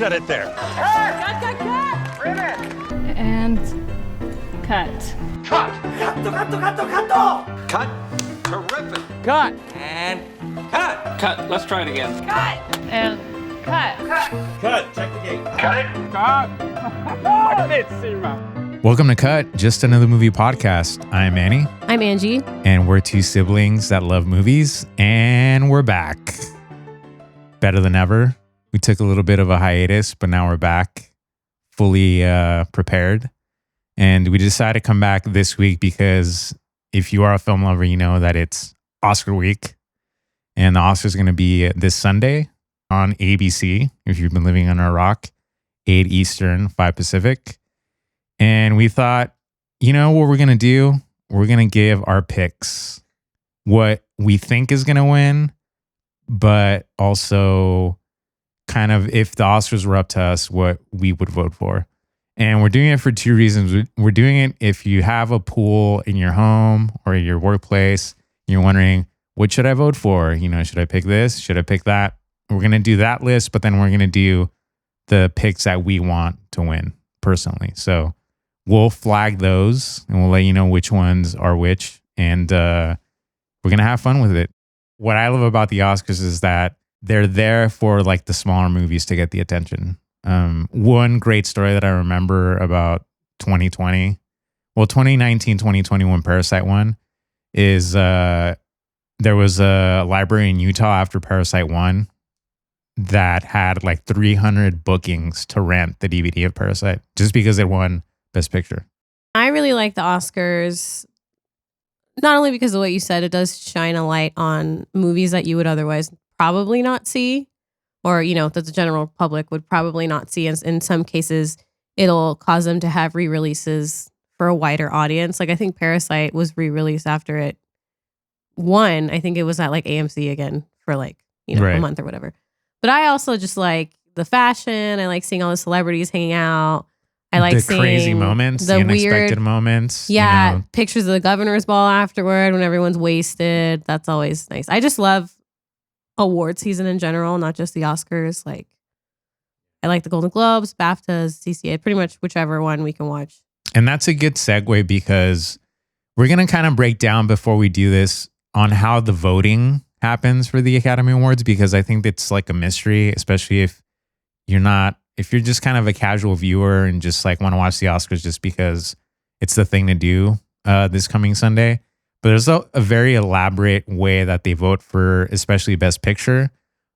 cut it there. Cut! Ribbon! And cut. Cut. Cut. Terrific. Cut. And cut. Cut. Let's try it again. Cut! And cut. Cut. Check the gate. Cut it. Welcome to Cut, just another movie podcast. I'm Manny. I'm Angie. And we're two siblings that love movies, and we're back. Better than ever. We took a little bit of a hiatus, but now we're back fully prepared. And we decided to come back this week because if you are a film lover, you know that it's Oscar week. And the Oscars are going to be this Sunday on ABC, if you've been living under a rock, 8 Eastern, 5 Pacific. And we thought, you know what we're going to do? We're going to give our picks, what we think is going to win, but also kind of if the Oscars were up to us, what we would vote for. And we're doing it for two reasons. We're doing it if you have a pool in your home or your workplace, you're wondering, what should I vote for? You know, should I pick this? Should I pick that? We're going to do that list, but then we're going to do the picks that we want to win personally. So we'll flag those and we'll let you know which ones are which. And we're going to have fun with it. What I love about the Oscars is that they're there for like the smaller movies to get the attention. One great story that I remember about 2019, 2020 when Parasite won is there was a library in Utah after Parasite won that had like 300 bookings to rent the DVD of Parasite just because it won Best Picture. I really like the Oscars, not only because of what you said, it does shine a light on movies that you would otherwise probably not see, or, you know, that the general public would probably not see. And in some cases, it'll cause them to have re-releases for a wider audience. Like I think Parasite was re-released after it won. I think it was at like AMC again for like, you know, Right. a month or whatever. But I also just like the fashion. I like seeing all the celebrities hanging out. I like the seeing crazy moments, the unexpected weird moments. Yeah, you know. pictures of the governor's ball afterward when everyone's wasted. That's always nice. I just love award season in general, not just the Oscars. Like, I like the Golden Globes, BAFTAs, CCA, pretty much whichever one we can watch. And that's a good segue because we're going to kind of break down before we do this on how the voting happens for the Academy Awards, because I think it's like a mystery, especially if you're just kind of a casual viewer and just like want to watch the Oscars just because it's the thing to do this coming Sunday. But there's a very elaborate way that they vote for, especially Best Picture.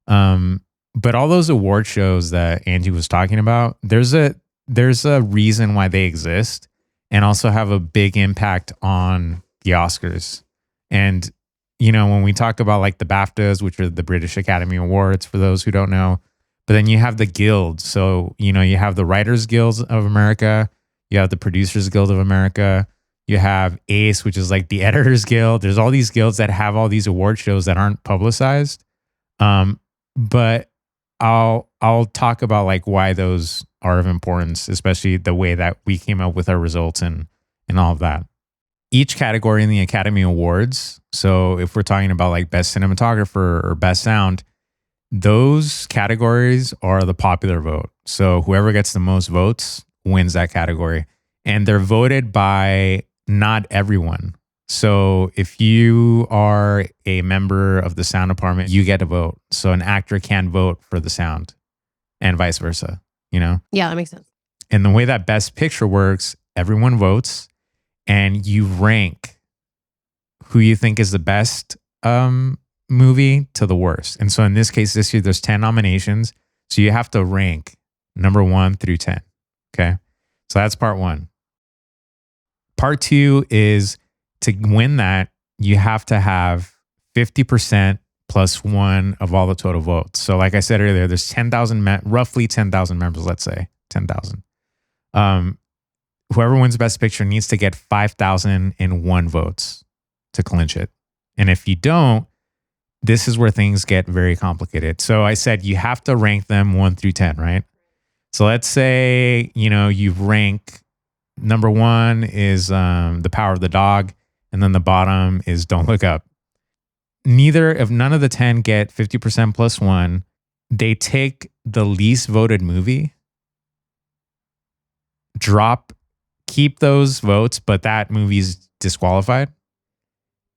But all those award shows that Angie was talking about, there's a reason why they exist and also have a big impact on the Oscars. And, you know, when we talk about like the BAFTAs, which are the British Academy Awards, for those who don't know, but then you have the guilds. So, you know, you have the Writers Guild of America, you have the Producers Guild of America, you have ACE, which is like the Editors Guild. There's all these guilds that have all these award shows that aren't publicized. But I'll talk about like why those are of importance, especially the way that we came up with our results and all of that. Each category in the Academy Awards, so if we're talking about like Best Cinematographer or Best Sound, those categories are the popular vote. So whoever gets the most votes wins that category. And they're voted by not everyone. So if you are a member of the sound department, you get a vote. So an actor can vote for the sound and vice versa, you know? Yeah, that makes sense. And the way that Best Picture works, everyone votes and you rank who you think is the best movie to the worst. And so in this case, this year, there's 10 nominations. So you have to rank number 1 through 10. Okay. So that's part 1. Part 2 is to win that, you have to have 50% plus 1 of all the total votes. So like I said earlier, there's 10,000, roughly 10,000 members, let's say 10,000. Whoever wins Best Picture needs to get 5,001 votes to clinch it. And if you don't, this is where things get very complicated. So I said you have to rank them 1 through 10, right? So let's say, you know, you rank number 1 is The Power of the Dog, and then the bottom is Don't Look Up. None of the 10 get 50% plus 1. they take the least voted movie, keep those votes, but that movie's disqualified.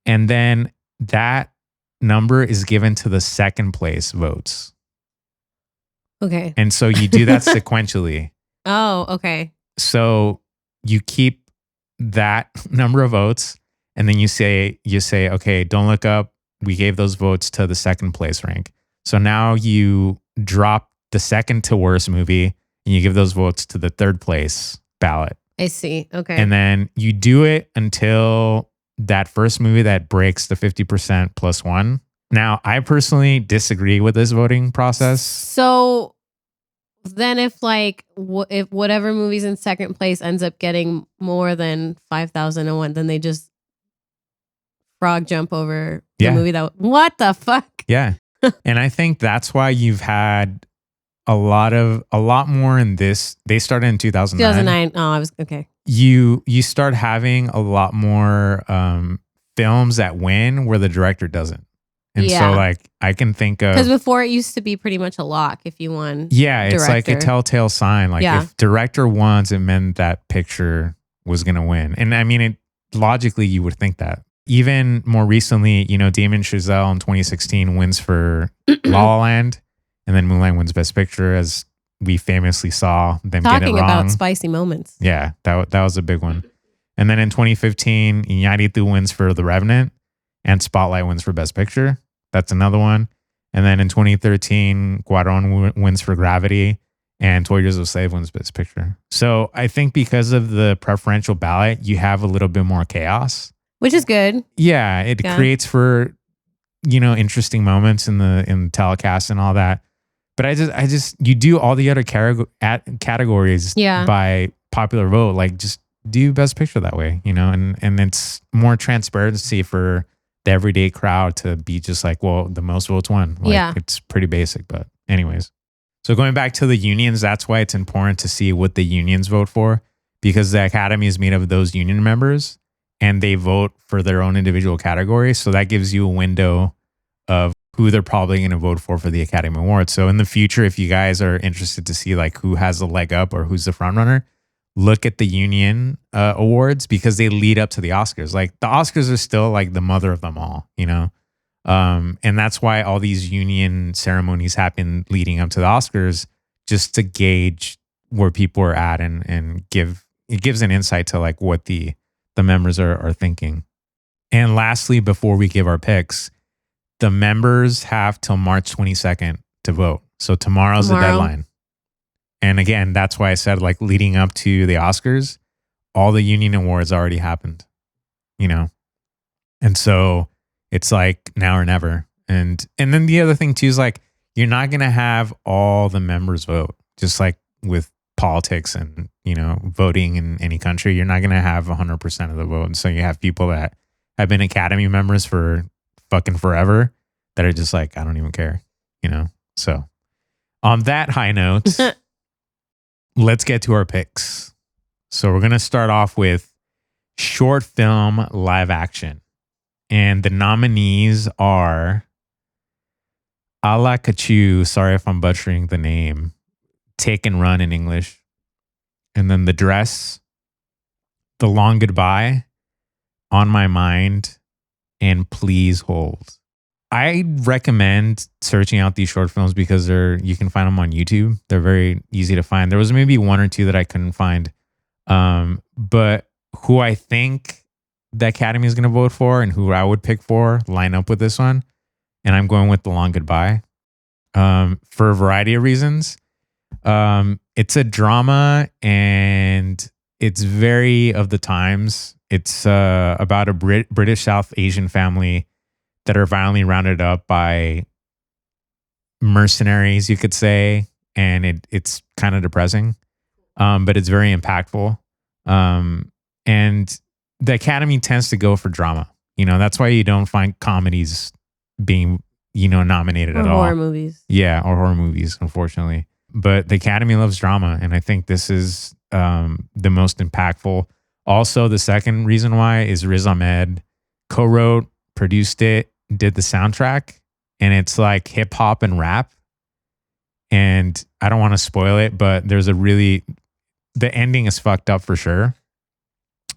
And then that number is given to the second place votes. Okay. And so you do that sequentially. Oh, okay. So you keep that number of votes, and then you say, okay, don't look up. We gave those votes to the second place rank. So now you drop the second to worst movie and you give those votes to the third place ballot. I see. Okay. And then you do it until that first movie that breaks the 50% plus one. Now, I personally disagree with this voting process. So then if if whatever movie's in second place ends up getting more than 5,001, then they just frog jump over the movie what the fuck? Yeah. And I think that's why you've had a lot more in this. They started in 2009. 2009. Oh, I was okay. You start having a lot more films that win where the director doesn't. And so I can think of, because before it used to be pretty much a lock if you won. Yeah, it's director. like a telltale sign. Like if director wins, it meant that picture was going to win. And I mean, logically you would think that. Even more recently, Damien Chazelle in 2016 wins for La La Land, and then Mulan wins Best Picture, as we famously saw them get it wrong. Talking about spicy moments. Yeah, that was a big one. And then in 2015, Iñárritu wins for The Revenant, and Spotlight wins for Best Picture. That's another one. And then in 2013, Cuarón wins for Gravity, and 12 Years a Slave wins Best Picture. So I think because of the preferential ballot, you have a little bit more chaos. Which is good. Yeah, it creates for, interesting moments in the telecast and all that. But I just you do all the other categories by popular vote. Like, just do Best Picture that way, and it's more transparency for the everyday crowd to be just like, well, the most votes won. Like, it's pretty basic. But anyways, so going back to the unions, that's why it's important to see what the unions vote for, because the Academy is made of those union members. And they vote for their own individual category. So that gives you a window of who they're probably going to vote for the Academy Awards. So in the future, if you guys are interested to see like who has the leg up or who's the front runner, look at the union awards, because they lead up to the Oscars. Like, the Oscars are still like the mother of them all, and that's why all these union ceremonies happen leading up to the Oscars, just to gauge where people are at and it gives an insight to like what the members are thinking. And lastly, before we give our picks, the members have till March 22nd to vote. So tomorrow's the deadline. And again, that's why I said, like, leading up to the Oscars, all the union awards already happened, And so it's like now or never. And then the other thing too is like, you're not going to have all the members vote, just like with politics and, voting in any country. You're not going to have 100% of the vote. And so you have people that have been Academy members for fucking forever that are just like, I don't even care, So on that high note, let's get to our picks. So we're going to start off with short film live action. And the nominees are Ala Kachu, sorry if I'm butchering the name, Take and Run in English. And then The Dress, The Long Goodbye, On My Mind, and Please Hold. I recommend searching out these short films because you can find them on YouTube. They're very easy to find. There was maybe one or two that I couldn't find. But who I think the Academy is going to vote for and who I would pick for line up with this one. And I'm going with The Long Goodbye for a variety of reasons. It's a drama and it's very of the times. It's about a British South Asian family that are violently rounded up by mercenaries, you could say. And it's kind of depressing, but it's very impactful. And the Academy tends to go for drama. That's why you don't find comedies being, nominated at all. Or horror movies. Yeah, or horror movies, unfortunately. But the Academy loves drama, and I think this is the most impactful. Also, the second reason why is Riz Ahmed co-wrote, produced it, did the soundtrack, and it's like hip hop and rap. And I don't want to spoil it, but the ending is fucked up for sure.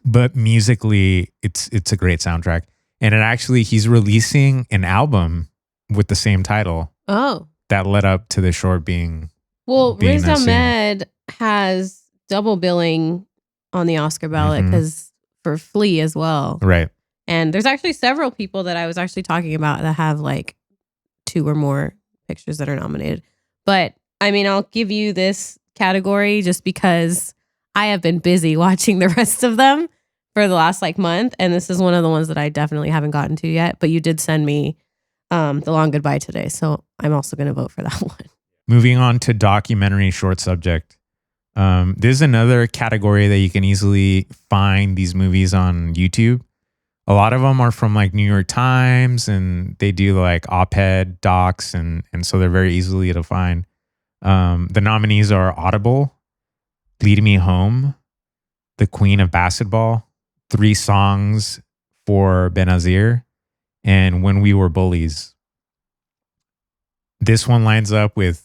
But musically, it's a great soundtrack. And he's releasing an album with the same title. Oh. That led up to the short being. Well, being Riz that scene. Ahmed has double billing on the Oscar ballot because for Flea as well. Right. And there's actually several people that I was actually talking about that have like 2 or more pictures that are nominated. But I mean, I'll give you this category just because I have been busy watching the rest of them for the last like month. And this is one of the ones that I definitely haven't gotten to yet. But you did send me The Long Goodbye today. So I'm also going to vote for that one. Moving on to documentary short subject. There's another category that you can easily find these movies on YouTube. A lot of them are from like New York Times, and they do like op-ed docs, and so they're very easily to find. The nominees are Audible, Lead Me Home, The Queen of Basketball, 3 Songs for Benazir, and When We Were Bullies. This one lines up with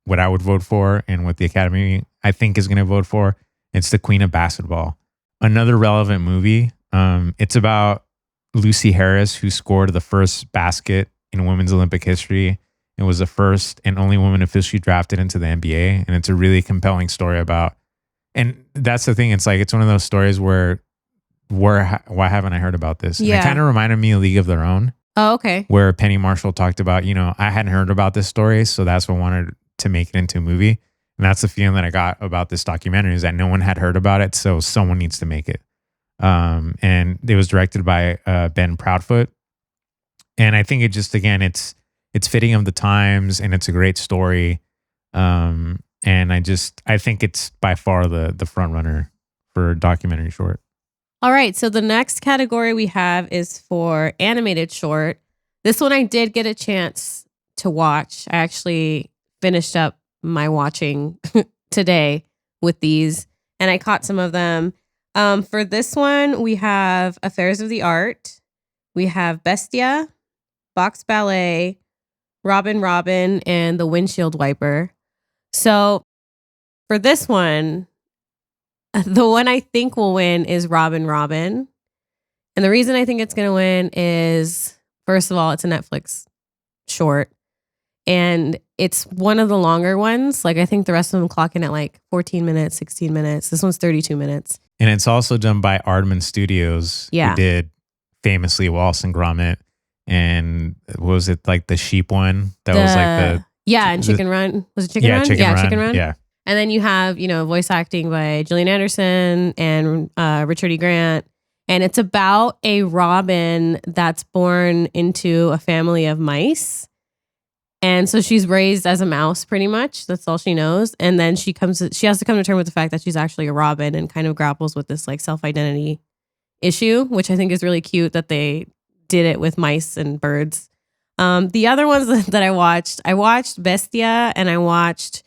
what I would vote for and what the Academy I think is going to vote for. It's The Queen of Basketball. Another relevant movie. It's about Lucy Harris, who scored the first basket in women's Olympic history and was the first and only woman officially drafted into the NBA. And it's a really compelling story about, and that's the thing. It's like, it's one of those stories where why haven't I heard about this? And it kind of reminded me of League of Their Own. Oh, okay. Where Penny Marshall talked about, I hadn't heard about this story. So that's what I wanted to make it into a movie. And that's the feeling that I got about this documentary, is that no one had heard about it. So someone needs to make it. And it was directed by Ben Proudfoot. And I think it just, again, it's fitting of the times, and it's a great story. And I think it's by far the front runner for documentary short. All right. So the next category we have is for animated short. This one I did get a chance to watch. I actually finished up my watching today with these, and I caught some of them. For this one, we have Affairs of the Art. We have Bestia, Box Ballet, Robin Robin, and The Windshield Wiper. So for this one, the one I think will win is Robin Robin. And the reason I think it's going to win is, first of all, it's a Netflix short. And it's one of the longer ones. Like, I think the rest of them clock in at like 14 minutes, 16 minutes. This one's 32 minutes. And it's also done by Aardman Studios. Yeah. Who did famously Wallace and Gromit. And what was it, like the sheep one? That was like the... Yeah, and Chicken Run. Was it Chicken Run? Chicken Run. Yeah. And then you have, voice acting by Gillian Anderson and Richard E. Grant. And it's about a robin that's born into a family of mice. And so she's raised as a mouse, pretty much. That's all she knows. And then she has to come to terms with the fact that she's actually a robin, and kind of grapples with this like self-identity issue, which I think is really cute that they did it with mice and birds. The other ones that I watched Bestia, and I watched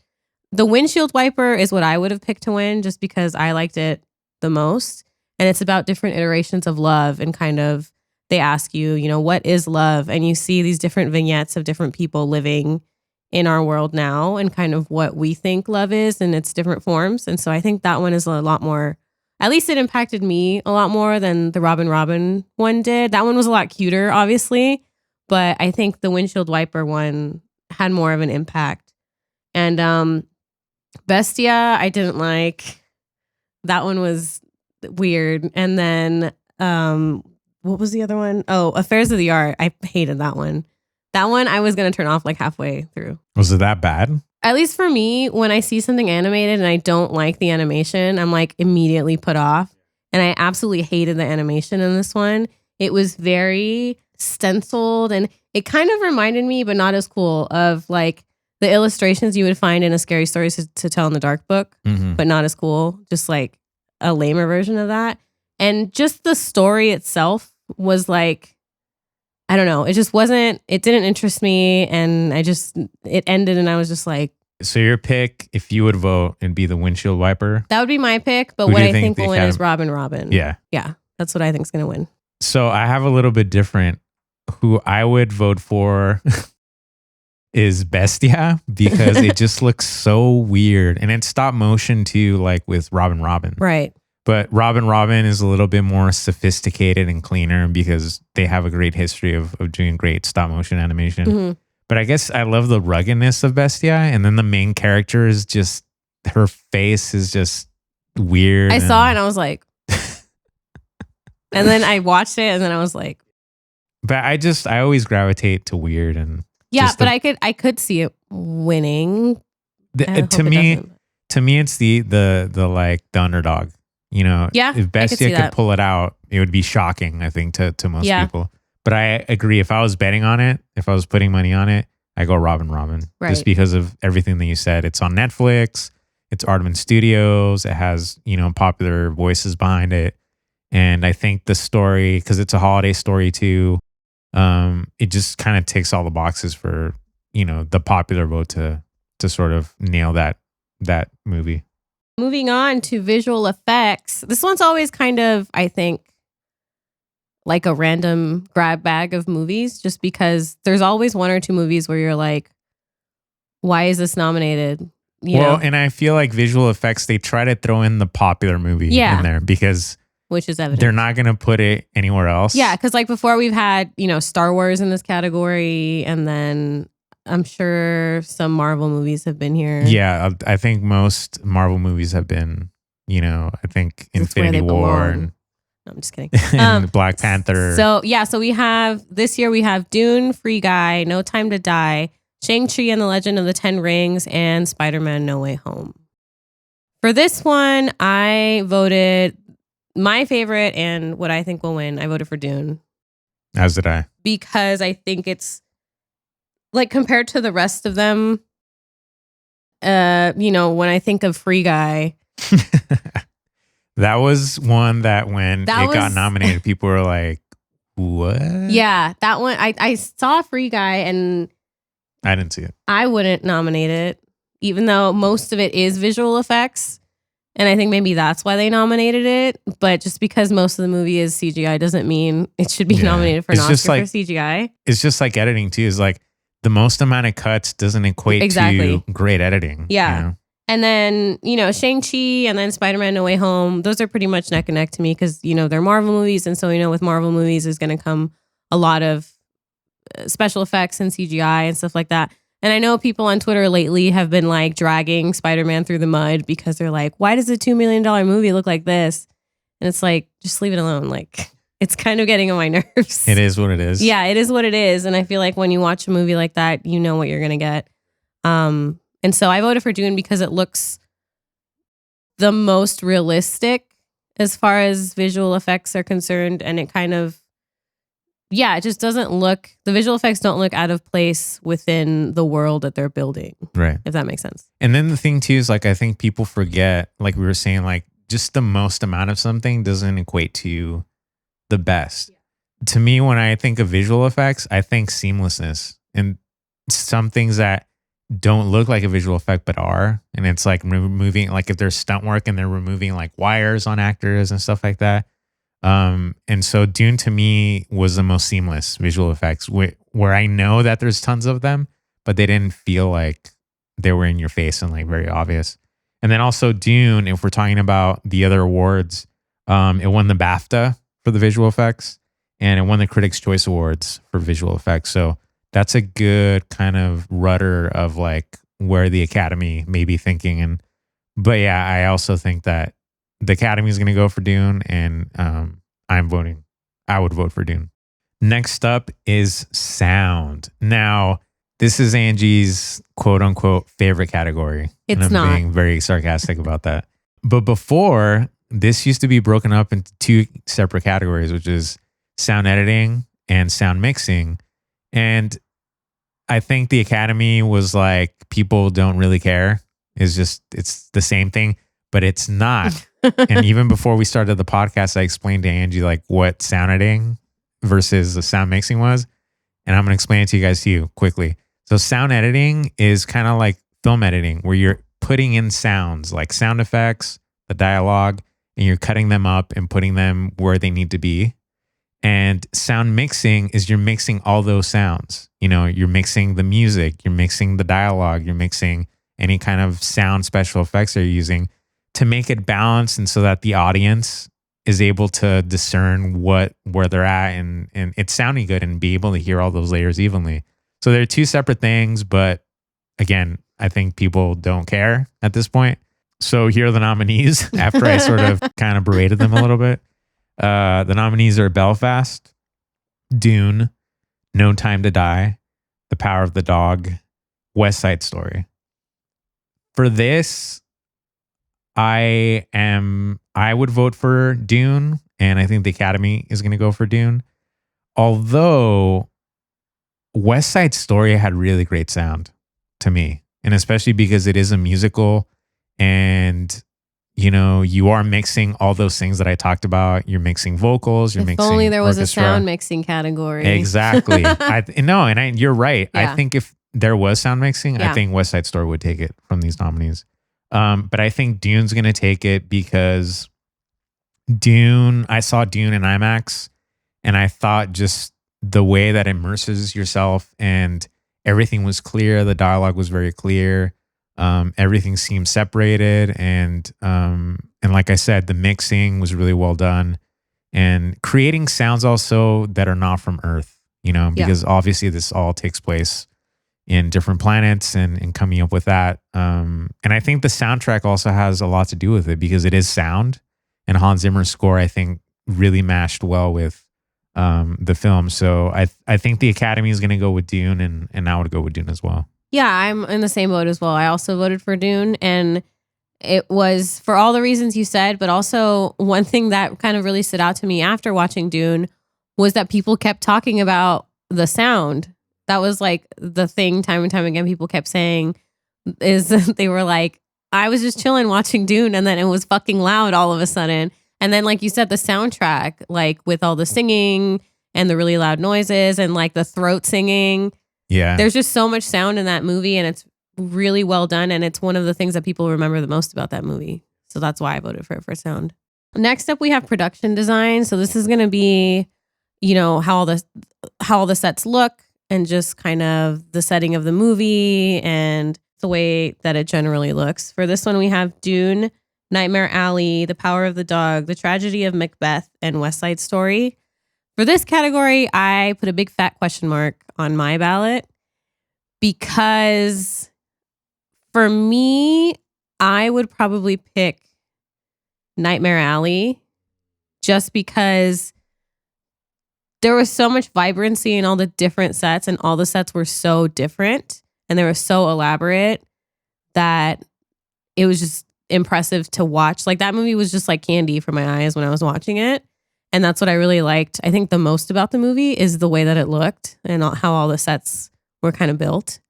The Windshield Wiper is what I would have picked to win, just because I liked it the most. And it's about different iterations of love, and kind of they ask you, what is love? And you see these different vignettes of different people living in our world now, and kind of what we think love is in its different forms. And so I think that one is a lot more, at least it impacted me a lot more than the Robin Robin one did. That one was a lot cuter, obviously, but I think the Windshield Wiper one had more of an impact. And Bestia, I didn't like. That one was weird. And then what was the other one? Oh, Affairs of the Art. I hated that one. That one I was going to turn off like halfway through. Was it that bad? At least for me, when I see something animated and I don't like the animation, I'm like immediately put off. And I absolutely hated the animation in this one. It was very stenciled, and it kind of reminded me, but not as cool, of like the illustrations you would find in a Scary Stories to Tell in the Dark book, but not as cool. Just like a lamer version of that. And just the story itself was like, I don't know. It just wasn't, it didn't interest me. And it ended, and I was just like. So your pick, if you would vote, and be The Windshield Wiper? That would be my pick. But Who what do you I think will win is Robin Robin. Yeah. Yeah. That's what I think is going to win. So I have a little bit different who I would vote for. is Bestia because it just looks so weird. And it's stop motion too, like with Robin Robin. Right. But Robin Robin is a little bit more sophisticated and cleaner because they have a great history of doing great stop motion animation. Mm-hmm. But I guess I love the ruggedness of Bestia. And then the main character is just, her face is just weird. I saw it and I was like, and then I watched it and then I was like, but I always gravitate to weird and yeah, just but I could see it winning. to me, it's the like the underdog. You know, Yeah, if I could see Bestia could that. pull it out, it would be shocking, I think, to most Yeah. people. But I agree. If I was betting on it, if I was putting money on it, I go Robin Robin. Right. Just because of everything that you said. It's on Netflix. It's Aardman Studios. It has, you know, popular voices behind it. And I think the story, because it's a holiday story too, it just kind of ticks all the boxes for, you know, the popular vote to sort of nail that movie. Moving on to visual effects. This one's always kind of, I think, like a random grab bag of movies, just because there's always one or two movies where you're like, why is this nominated? You know, And I feel like visual effects, they try to throw in the popular movie Yeah. in there because which is evident. they're not going to put it anywhere else. Yeah, because like before we've had, you know, Star Wars in this category, and then I'm sure some Marvel movies have been here. Yeah, I think most Marvel movies have been, you know, I think That's where Infinity they War belong. and, No, I'm just kidding. and Black Panther. So we have this year we have Dune, Free Guy, No Time to Die, Shang-Chi and the Legend of the Ten Rings, and Spider-Man No Way Home. For this one, I voted my favorite and what I think will win. I voted for Dune As did I. because I think it's like compared to the rest of them. You know, when I think of Free Guy, That was one that when That it got was- nominated, people were like, what? yeah, that one I saw Free Guy and I didn't see it. I wouldn't nominate it, even though most of it is visual effects. And I think maybe that's why they nominated it. But just because most of the movie is CGI doesn't mean it should be Yeah. nominated for an It's just Oscar like- for CGI. It's just like editing too. Is like the most amount of cuts doesn't equate Exactly. to great editing. Yeah. You know? And then, you know, Shang-Chi and then Spider-Man No Way Home, those are pretty much neck and neck to me because, you know, they're Marvel movies. And so, you know, with Marvel movies is going to come a lot of special effects and CGI and stuff like that. And I know people on Twitter lately have been like dragging Spider-Man through the mud because they're like, why does a $2 million movie look like this? And it's like, just leave it alone. Like, it's kind of getting on my nerves. It is what it is. Yeah, it is what it is. And I feel like when you watch a movie like that, you know what you're going to get. And so I voted for Dune because it looks the most realistic as far as visual effects are concerned. And it kind of, yeah, it just doesn't look, the visual effects don't look out of place within the world that they're building, Right. if that makes sense. And then the thing too is like I think people forget, like we were saying, like just the most amount of something doesn't equate to the best. To me, when I think of visual effects, I think seamlessness and some things that don't look like a visual effect but are. And it's like removing, like if there's stunt work and they're removing like wires on actors and stuff like that. And so Dune to me was the most seamless visual effects where I know that there's tons of them, but they didn't feel like they were in your face and like very obvious. And then also Dune, if we're talking about the other awards, it won the BAFTA for the visual effects and it won the Critics' Choice Awards for visual effects. So that's a good kind of rudder of like where the Academy may be thinking. But yeah, I also think that the Academy is going to go for Dune and I would vote for Dune. Next up is sound. Now, this is Angie's quote unquote favorite category. It's and I'm not. being very sarcastic about that. But before, this used to be broken up into two separate categories, which is sound editing and sound mixing. And I think the Academy was like, people don't really care. It's the same thing, but it's not. And even before we started the podcast, I explained to Angie like what sound editing versus the sound mixing was. And I'm going to explain it to you guys quickly. So sound editing is kind of like film editing where you're putting in sounds like sound effects, the dialogue, and you're cutting them up and putting them where they need to be. And sound mixing is you're mixing all those sounds. You know, you're mixing the music, you're mixing the dialogue, you're mixing any kind of sound special effects they're using to make it balanced, and so that the audience is able to discern where they're at and it's sounding good and be able to hear all those layers evenly. So they're two separate things, but again, I think people don't care at this point. So here are the nominees after I sort of kind of berated them a little bit. The nominees are Belfast, Dune, No Time to Die, The Power of the Dog, West Side Story. For this, I would vote for Dune, and I think the Academy is going to go for Dune. Although West Side Story had really great sound to me, and especially because it is a musical, and you know, you are mixing all those things that I talked about. You're mixing vocals. You're If mixing only there was orchestra. a sound mixing category. Exactly. You're right. Yeah. I think if there was sound mixing, Yeah. I think West Side Story would take it from these nominees. But I think Dune's going to take it because I saw Dune in IMAX, and I thought just the way that immerses yourself and everything was clear. The dialogue was very clear. Everything seemed separated, and like I said, the mixing was really well done, and creating sounds also that are not from Earth, you know, because obviously this all takes place in different planets and coming up with that. And I think the soundtrack also has a lot to do with it because it is sound, and Hans Zimmer's score, I think, really matched well with the film. So I think the Academy is going to go with Dune, and I would go with Dune as well. Yeah, I'm in the same boat as well. I also voted for Dune, and it was for all the reasons you said, but also one thing that kind of really stood out to me after watching Dune was that people kept talking about the sound. That was like the thing time and time again people kept saying is they were like, I was just chilling watching Dune, and then it was fucking loud all of a sudden. And then, like you said, the soundtrack, like with all the singing and the really loud noises and like the throat singing. Yeah. There's just so much sound in that movie, and it's really well done. And it's one of the things that people remember the most about that movie. So that's why I voted for it for sound. Next up, we have production design. So this is going to be, you know, how all the sets look and just kind of the setting of the movie and the way that it generally looks. For this one, we have Dune, Nightmare Alley, The Power of the Dog, The Tragedy of Macbeth, and West Side Story. For this category, I put a big fat question mark on my ballot because for me, I would probably pick Nightmare Alley just because there was so much vibrancy in all the different sets, and all the sets were so different and they were so elaborate that it was just impressive to watch. Like that movie was just like candy for my eyes when I was watching it. And that's what I really liked. I think the most about the movie is the way that it looked and how all the sets were kind of built.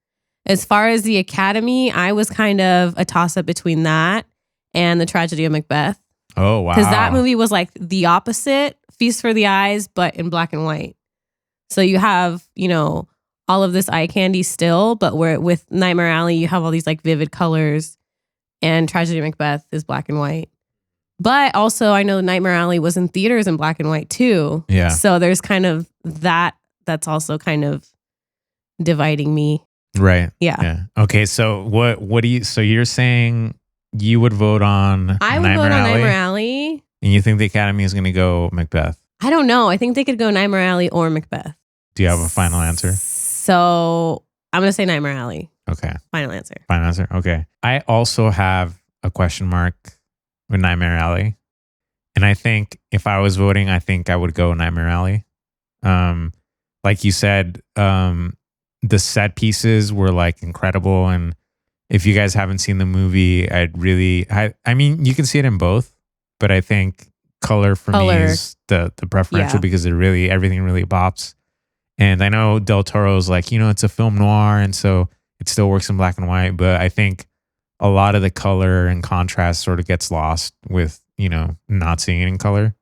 As far as the Academy, I was kind of a toss-up between that and The Tragedy of Macbeth. Oh, wow. Because that movie was like the opposite, Feast for the Eyes, but in black and white. So you have, you know, all of this eye candy still, but where with Nightmare Alley, you have all these like vivid colors, and Tragedy of Macbeth is black and white. But also, I know Nightmare Alley was in theaters in black and white too. Yeah. So there's kind of that's also kind of dividing me. Right. Yeah. Okay. So what do you? So you're saying you would vote on? I would vote on Nightmare Alley. And you think the Academy is going to go Macbeth? I don't know. I think they could go Nightmare Alley or Macbeth. Do you have a final answer? So I'm gonna say Nightmare Alley. Okay. Final answer. Final answer. Okay. I also have a question mark with Nightmare Alley. And I think if I was voting, I think I would go Nightmare Alley. Like you said, the set pieces were like incredible. And if you guys haven't seen the movie, I mean, you can see it in both, but I think color for me is the preferential because everything really bops. And I know Del Toro's like, you know, it's a film noir, and so it still works in black and white, but I think a lot of the color and contrast sort of gets lost with, you know, not seeing it in color.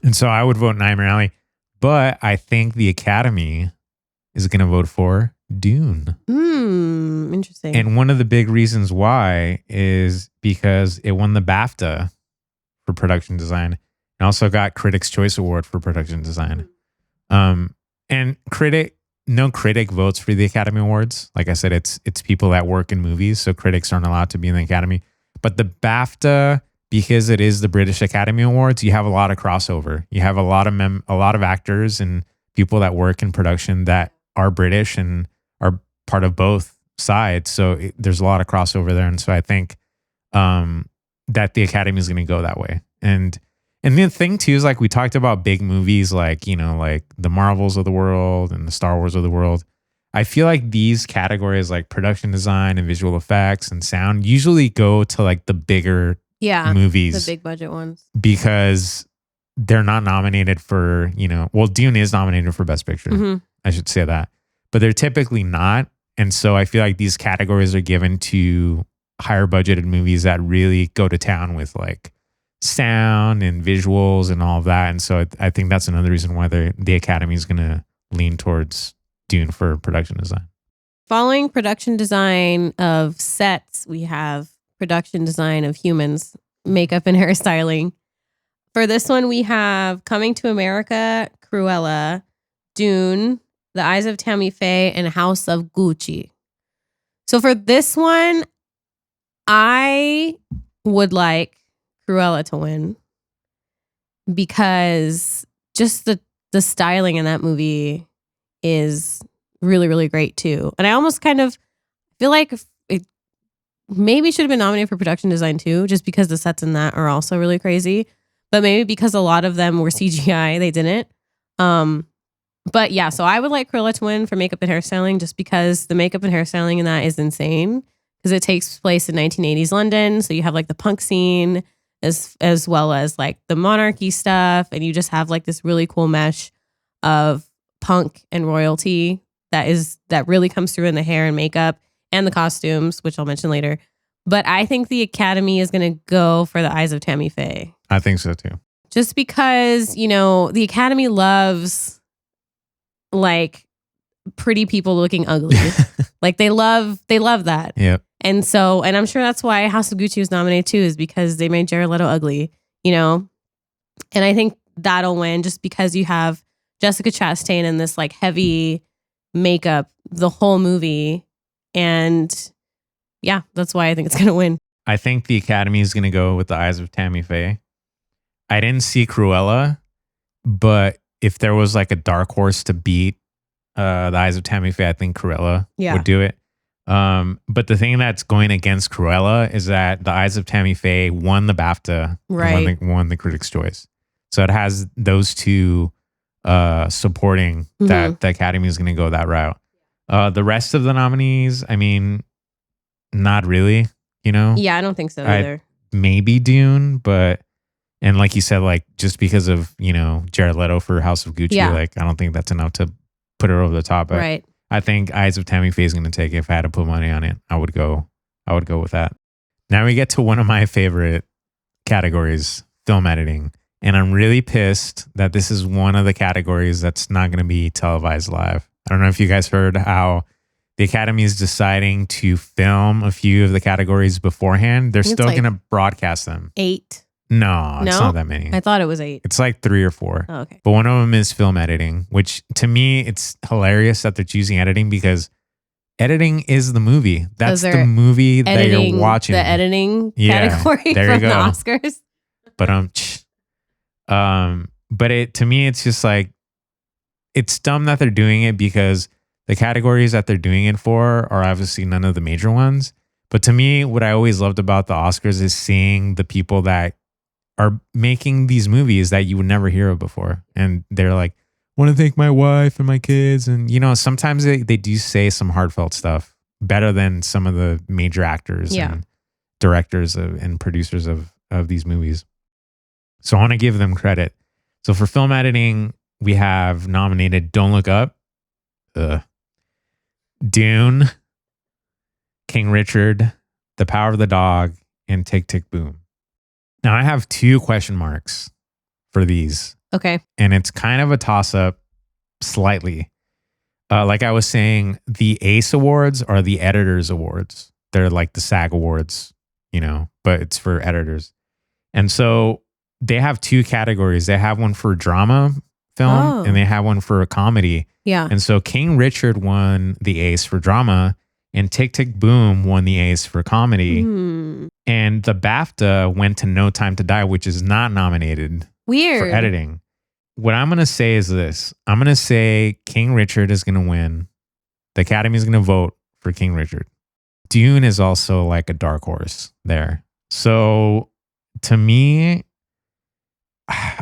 And so I would vote Nightmare Alley, but I think the Academy is going to vote for Dune. Interesting. And one of the big reasons why is because it won the BAFTA for production design. and also got Critics' Choice Award for production design. And no critic votes for the Academy Awards. Like I said, it's people that work in movies, so critics aren't allowed to be in the Academy. But the BAFTA, because it is the British Academy Awards, you have a lot of crossover. You have a lot of actors and people that work in production that are British and are part of both sides. So there's a lot of crossover there, and so I think that the Academy is going to go that way. And the thing too is, like, we talked about big movies like, you know, like the Marvels of the world and the Star Wars of the world. I feel like these categories like production design and visual effects and sound usually go to like the bigger movies, the big budget ones, because they're not nominated for, you know, well, Dune is nominated for Best Picture. Mm-hmm. I should say that, but they're typically not. And so I feel like these categories are given to higher budgeted movies that really go to town with like sound and visuals and all of that. And so I think that's another reason why the Academy is going to lean towards Dune for production design. Following production design of sets, we have production design of humans, makeup and hairstyling. For this one, we have Coming to America, Cruella, Dune, The Eyes of Tammy Faye, and House of Gucci. So for this one, I would like Cruella to win because just the styling in that movie is really, really great too. And I almost kind of feel like it maybe should have been nominated for production design too, just because the sets in that are also really crazy. But maybe because a lot of them were CGI, they didn't. But yeah, so I would like Cruella to win for makeup and hairstyling just because the makeup and hairstyling in that is insane because it takes place in 1980s London. So you have like the punk scene as well as like the monarchy stuff. And you just have like this really cool mesh of punk and royalty that really comes through in the hair and makeup and the costumes, which I'll mention later. But I think the Academy is going to go for The Eyes of Tammy Faye. I think so too. Just because, you know, the Academy loves like pretty people looking ugly. Like they love that. Yep. And so, and I'm sure that's why House of Gucci was nominated too, is because they made Jared Leto ugly, you know? And I think that'll win just because you have Jessica Chastain in this like heavy makeup the whole movie. And yeah, that's why I think it's going to win. I think the Academy is going to go with The Eyes of Tammy Faye. I didn't see Cruella, but if there was like a dark horse to beat The Eyes of Tammy Faye, I think Cruella would do it. But the thing that's going against Cruella is that The Eyes of Tammy Faye won the BAFTA, right? Won the Critics' Choice. So it has those two supporting that the Academy is going to go that route. The rest of the nominees, I mean, not really, you know? Yeah, I don't think so either. Maybe Dune, and like you said, like just because of, you know, Jared Leto for House of Gucci, like I don't think that's enough to put her over the top. But right. I think Eyes of Tammy Faye is going to take it. If I had to put money on it, I would go with that. Now we get to one of my favorite categories, film editing. And I'm really pissed that this is one of the categories that's not going to be televised live. I don't know if you guys heard how the Academy is deciding to film a few of the categories beforehand. They're still going to broadcast them. 8. No, it's not that many. I thought it was 8. It's like 3 or 4. Oh, okay. But one of them is film editing, which to me, it's hilarious that they're choosing editing because editing is the movie. That's the movie that you're watching. The editing category there from you go. the Oscars. But to me, it's just like, it's dumb that they're doing it because the categories that they're doing it for are obviously none of the major ones. But to me, what I always loved about the Oscars is seeing the people that are making these movies that you would never hear of before. And they're like, want to thank my wife and my kids. And, you know, sometimes they do say some heartfelt stuff better than some of the major actors and directors and producers of these movies. So I want to give them credit. So for film editing, we have nominated Don't Look Up, Dune, King Richard, The Power of the Dog, and Tick, Tick, Boom. Now, I have 2 question marks for these. Okay. And it's kind of a toss-up slightly. Like I was saying, the ACE Awards are the Editors Awards. They're like the SAG Awards, you know, but it's for editors. And so they have two categories. They have one for drama film and they have one for a comedy. Yeah. And so King Richard won the ace for drama and Tick Tick Boom won the ace for comedy. And the BAFTA went to No Time to Die, which is not nominated Weird. for editing. What I'm going to say is this. I'm going to say King Richard is going to win. The Academy is going to vote for King Richard. Dune is also like a dark horse there. So to me,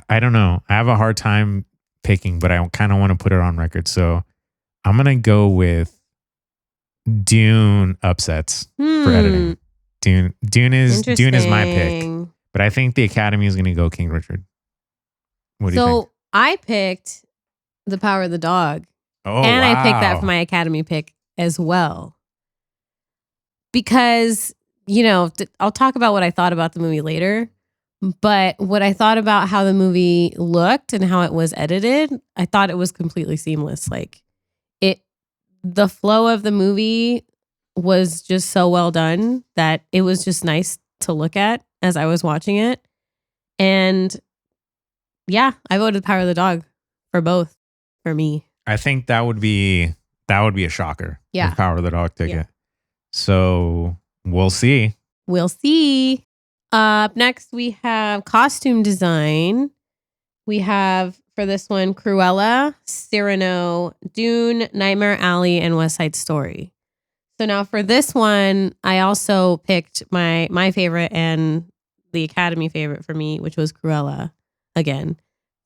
I don't know. I have a hard time picking, but I kind of want to put it on record. So I'm going to go with Dune upsets for editing. Dune is my pick. But I think the Academy is going to go King Richard. What do you think? So I picked The Power of the Dog. Oh, and wow. I picked that for my Academy pick as well. Because, you know, I'll talk about what I thought about the movie later. But what I thought about how the movie looked and how it was edited, I thought it was completely seamless. Like the flow of the movie was just so well done that it was just nice to look at as I was watching it. And yeah, I voted Power of the Dog for both for me. I think that would be a shocker. Yeah. The Power of the Dog ticket. Yeah. So we'll see. We'll see. Up next, we have costume design. We have for this one Cruella, Cyrano, Dune, Nightmare Alley, and West Side Story. So now for this one, I also picked my favorite and the Academy favorite for me, which was Cruella again,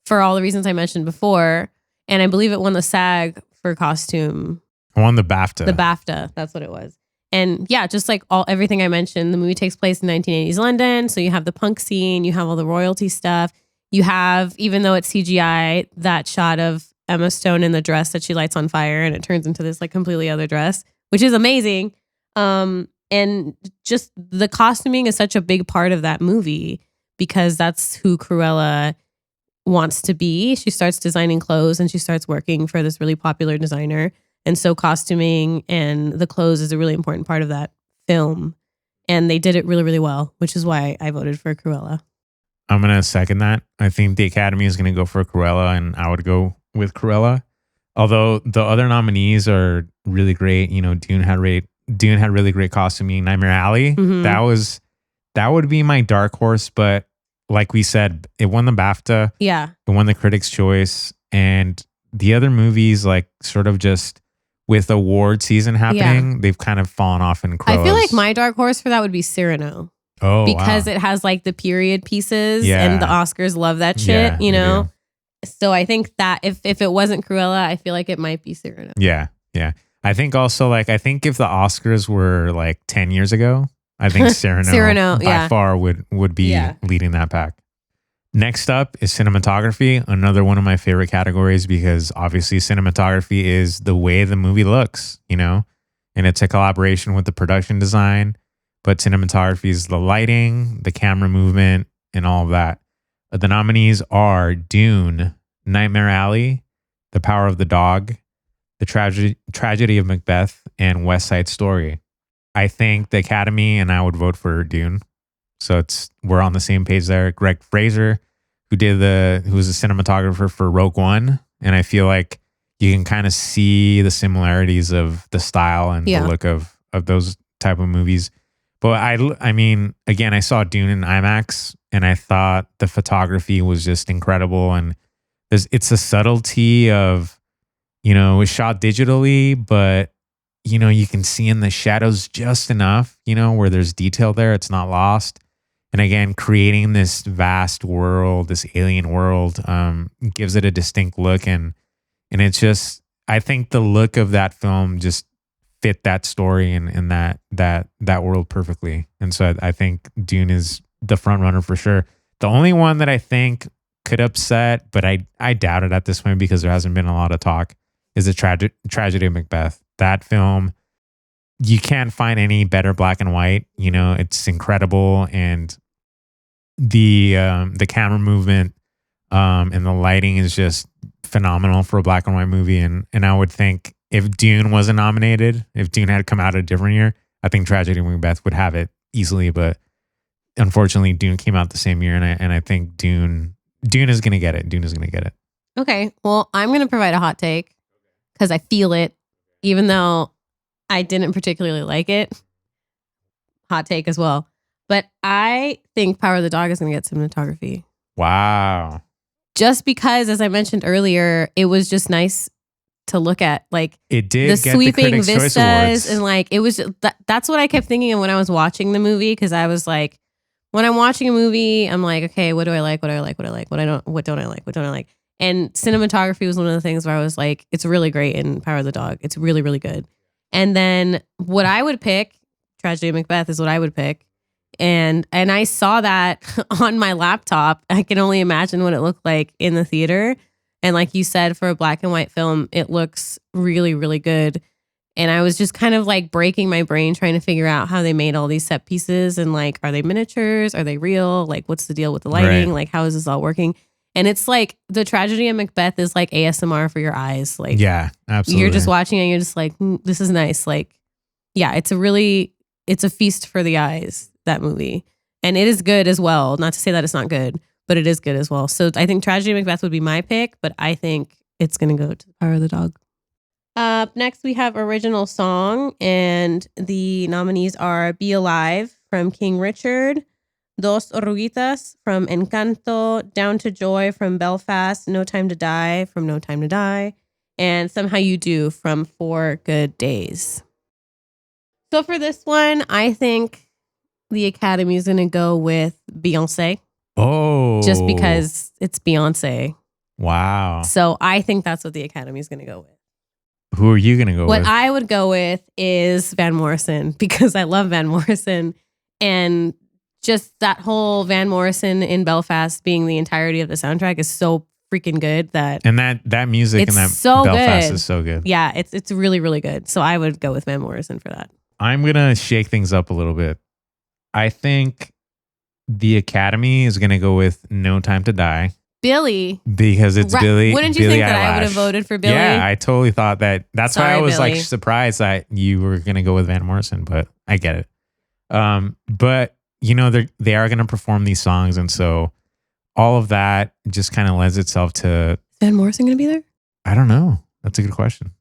for all the reasons I mentioned before. And I believe it won the SAG for costume. I won the BAFTA. The BAFTA, that's what it was. And yeah, just like everything I mentioned, the movie takes place in 1980s London. So you have the punk scene, you have all the royalty stuff. You have, even though it's CGI, that shot of Emma Stone in the dress that she lights on fire and it turns into this like completely other dress, which is amazing. And just the costuming is such a big part of that movie because that's who Cruella wants to be. She starts designing clothes and she starts working for this really popular designer. And so costuming and the clothes is a really important part of that film. And they did it really, really well, which is why I voted for Cruella. I'm going to second that. I think the Academy is going to go for Cruella and I would go with Cruella. Although the other nominees are really great. You know, Dune had really great costuming. Nightmare Alley, that would be my dark horse. But like we said, it won the BAFTA. Yeah. It won the Critics' Choice. And the other movies, like sort of just with award season happening, they've kind of fallen off in crows. I feel like my dark horse for that would be Cyrano. Oh, because wow. it has like the period pieces Yeah. and the Oscars love that shit, Yeah, you they know? do. So I think that if it wasn't Cruella, I feel like it might be Cyrano. Yeah. I think also like, I think if the Oscars were like 10 years ago, I think Cyrano by far would be leading that pack. Next up is cinematography, another one of my favorite categories because obviously cinematography is the way the movie looks, you know, and it's a collaboration with the production design, but cinematography is the lighting, the camera movement, and all of that. The nominees are Dune, Nightmare Alley, The Power of the Dog, The Tragedy of Macbeth, and West Side Story. I think the Academy and I would vote for Dune. So we're on the same page there. Greg Fraser, who was a cinematographer for Rogue One, and I feel like you can kind of see the similarities of the style and the look of those type of movies. But I mean, again, I saw Dune in IMAX, and I thought the photography was just incredible, and it's a subtlety of, you know, it was shot digitally, but you know, you can see in the shadows just enough, you know, where there's detail there, it's not lost. And again, creating this vast world, this alien world, gives it a distinct look. And it's just, I think the look of that film just fit that story and that world perfectly. And so I think Dune is the front runner for sure. The only one that I think could upset, but I doubt it at this point because there hasn't been a lot of talk, is the Tragedy of Macbeth. That film, you can't find any better black and white. You know, it's incredible, and the camera movement and the lighting is just phenomenal for a black and white movie. And I would think if Dune wasn't nominated, if Dune had come out a different year, I think Tragedy of Macbeth would have it easily. But unfortunately, Dune came out the same year, and I think Dune is gonna get it. Dune is gonna get it. Okay. Well, I'm going to provide a hot take because I feel it, even though I didn't particularly like it. Hot take as well. But I think Power of the Dog is going to get cinematography. Wow. Just because, as I mentioned earlier, it was just nice to look at. Like, It did the get sweeping the Critics' Choice vistas, Awards. and like it was that's what I kept thinking of when I was watching the movie, because I was like, when I'm watching a movie, I'm like, okay, what do I like? What do I like? What do I like? What don't I like? What don't I like? And cinematography was one of the things where I was like, it's really great in Power of the Dog. It's really, really good. And then what I would pick, Tragedy of Macbeth is what I would pick. And I saw that on my laptop. I can only imagine what it looked like in the theater. And like you said, for a black and white film, it looks really, really good. And I was just kind of like breaking my brain trying to figure out how they made all these set pieces, and like, are they miniatures? Are they real? Like, what's the deal with the lighting? Right. Like, how is this all working? And it's like the Tragedy of Macbeth is like ASMR for your eyes. Like, Yeah, absolutely. you're just watching it and you're just like, this is nice. Like, yeah, it's a feast for the eyes, that movie. And it is good as well. Not to say that it's not good, but it is good as well. So I think Tragedy of Macbeth would be my pick, but I think it's going to go to Power of the Dog. Up next, we have Original Song, and the nominees are Be Alive from King Richard, Dos Oruguitas from Encanto, Down to Joy from Belfast, No Time to Die from No Time to Die, and Somehow You Do from 4 Good Days. So for this one, I think the Academy is going to go with Beyonce. Oh. Just because it's Beyonce. Wow. So I think that's what the Academy is going to go with. Who are you going to go What with? I would go with is Van Morrison, because I love Van Morrison. And just that whole Van Morrison in Belfast being the entirety of the soundtrack is so freaking good that... And that music It's in that so Belfast good. is so good. Yeah, it's really, really good. So I would go with Van Morrison for that. I'm going to shake things up a little bit. I think the Academy is going to go with No Time to Die. Billy. Because it's Billie. Wouldn't you Billie think that I would have Eilish. voted for Billy? Yeah, I totally thought that. That's why I Sorry, was like Billie. surprised that you were going to go with Van Morrison, but I get it. But you know, they are going to perform these songs. And so all of that just kind of lends itself to, Is Van Morrison going to be there? I don't know. That's a good question.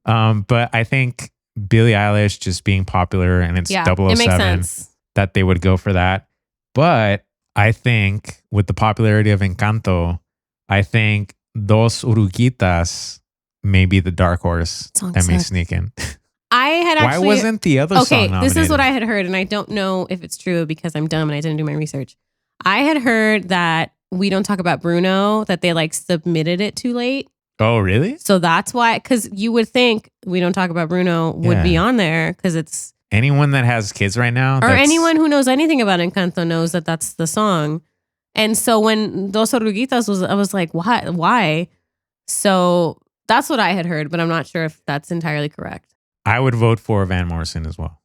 But I think Billie Eilish just being popular, and it's Yeah, 007, it makes sense. that they would go for that. But I think with the popularity of Encanto, I think Dos Uruguitas may be the dark horse Song that may sucks. sneak in. I had Why actually... wasn't the other song Okay, nominated? this is what I had heard, and I don't know if it's true because I'm dumb and I didn't do my research. I had heard that We Don't Talk About Bruno, that they like submitted it too late. Oh, really? So that's why, because you would think We Don't Talk About Bruno would be Yeah. on there, because it's... Anyone that has kids right now, Or that's- anyone who knows anything about Encanto knows that that's the song. And so when Dos Oruguitas was, I was like, what? Why? So that's what I had heard, but I'm not sure if that's entirely correct. I would vote for Van Morrison as well.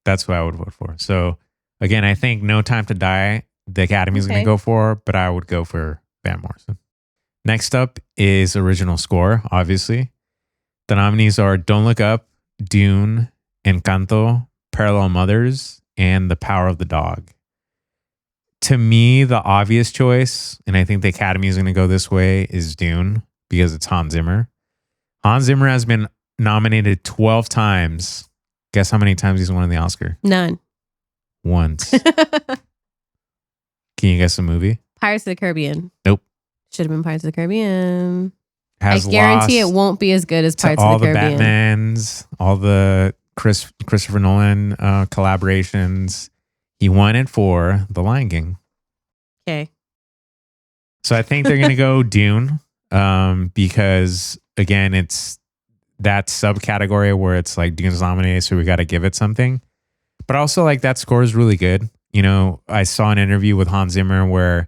That's who I would vote for. So again, I think No Time to Die, the Academy's going Okay. to go for, but I would go for Van Morrison. Next up is original score, obviously. The nominees are Don't Look Up, Dune, Encanto, Parallel Mothers, and The Power of the Dog. To me, the obvious choice, and I think the Academy is going to go this way, is Dune, because it's Hans Zimmer. Hans Zimmer has been nominated 12 times. Guess how many times he's won the Oscar? None. Once. Can you guess the movie? Pirates of the Caribbean. Nope. Should have been Pirates of the Caribbean. Has I guarantee it lost won't be as good as to Pirates all of the the Caribbean. Batmans, all the Christopher Nolan collaborations. He won it for The Lion King. Okay. So I think they're going to go Dune because, again, it's that subcategory where it's like Dune's nominated, so we got to give it something. But also, like, that score is really good. You know, I saw an interview with Hans Zimmer where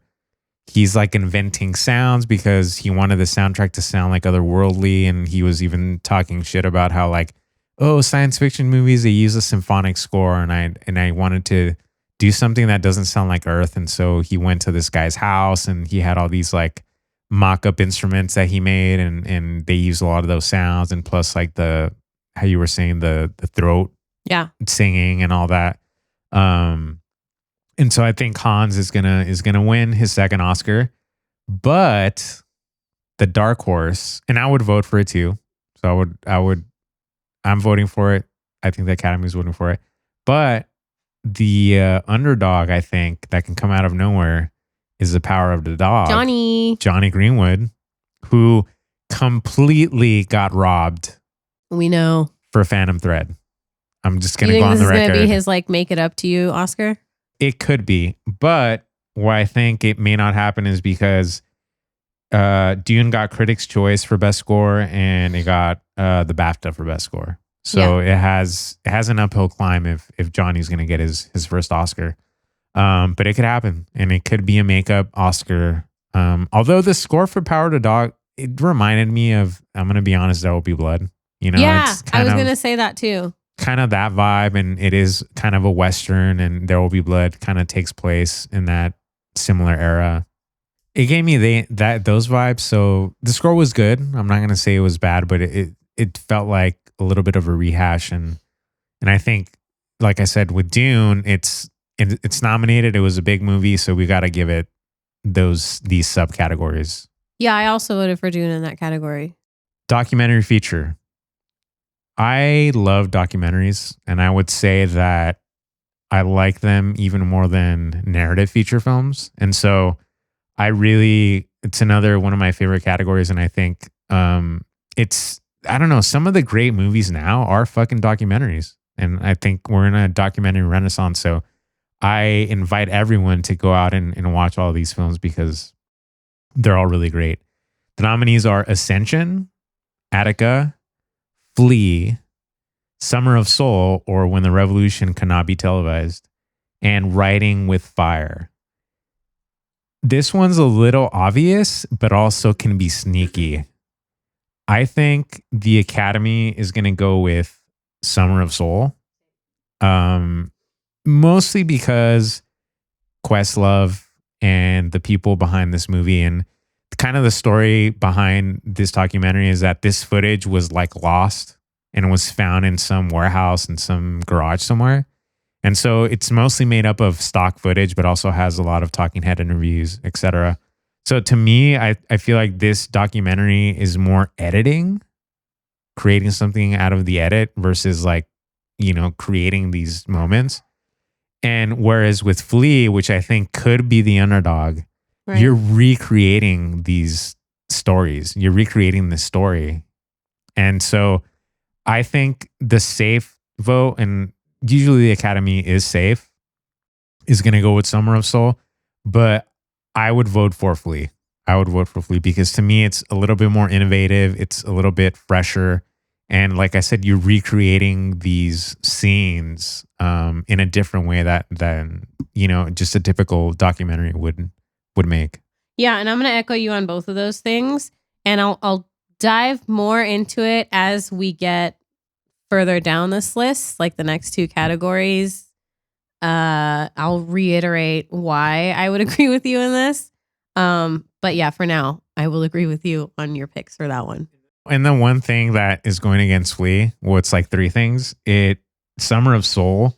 he's like inventing sounds because he wanted the soundtrack to sound like otherworldly. And he was even talking shit about how, like, oh, science fiction movies, they use a symphonic score. And I wanted to do something that doesn't sound like Earth. And so he went to this guy's house and he had all these like mock-up instruments that he made, and they used a lot of those sounds, and plus like the, how you were saying, the throat Yeah. singing and all that. And so I think Hans is gonna win his second Oscar. But the dark horse, and I would vote for it too. So I'm voting for it. I think the Academy is voting for it. But the underdog, I think, that can come out of nowhere is The Power of the Dog. Johnny Greenwood, who completely got robbed. We know. For Phantom Thread. I'm just going to You go think on this the is record. going to be his like make it up to you Oscar? It could be. But why I think it may not happen is because Dune got Critics' Choice for Best Score and it got the BAFTA for Best Score. So it has an uphill climb if Johnny's going to get his first Oscar. But it could happen, and it could be a makeup Oscar. Although the score for Power to Dog, it reminded me of, I'm going to be honest, There Will Be Blood. You know, yeah, it's I was going to say that too. Kind of that vibe, and it is kind of a Western, and There Will Be Blood kind of takes place in that similar era. It gave me those vibes. So the score was good. I'm not going to say it was bad, but it felt like a little bit of a rehash, and I think, like I said, with Dune, it's nominated. It was a big movie, so we got to give it these subcategories. Yeah, I also voted for Dune in that category. Documentary feature. I love documentaries, and I would say that I like them even more than narrative feature films. And so it's another one of my favorite categories. And I think I don't know, some of the great movies now are fucking documentaries. And I think we're in a documentary renaissance. So I invite everyone to go out and watch all these films because they're all really great. The nominees are Ascension, Attica, Flee, Summer of Soul, or When the Revolution Cannot Be Televised, and Writing with Fire. This one's a little obvious, but also can be sneaky. I think the Academy is going to go with Summer of Soul, mostly because Questlove and the people behind this movie, and kind of the story behind this documentary is that this footage was like lost and was found in some warehouse in some garage somewhere. And so it's mostly made up of stock footage, but also has a lot of talking head interviews, etc. So to me, I feel like this documentary is more editing, creating something out of the edit versus like, creating these moments. And whereas with Flea, which I think could be the underdog, right, you're recreating these stories. You're recreating this story. And so I think the safe vote, and usually the Academy is safe, is going to go with Summer of Soul. But I would vote for Flea. I would vote for Flea because to me, it's a little bit more innovative. It's a little bit fresher. And like I said, you're recreating these scenes in a different way than just a typical documentary would make. Yeah, and I'm going to echo you on both of those things. And I'll dive more into it as we get further down this list, like the next two categories. I'll reiterate why I would agree with you in this. But yeah, for now, I will agree with you on your picks for that one. And the one thing that is going against Flea, well, it's like three things. Summer of Soul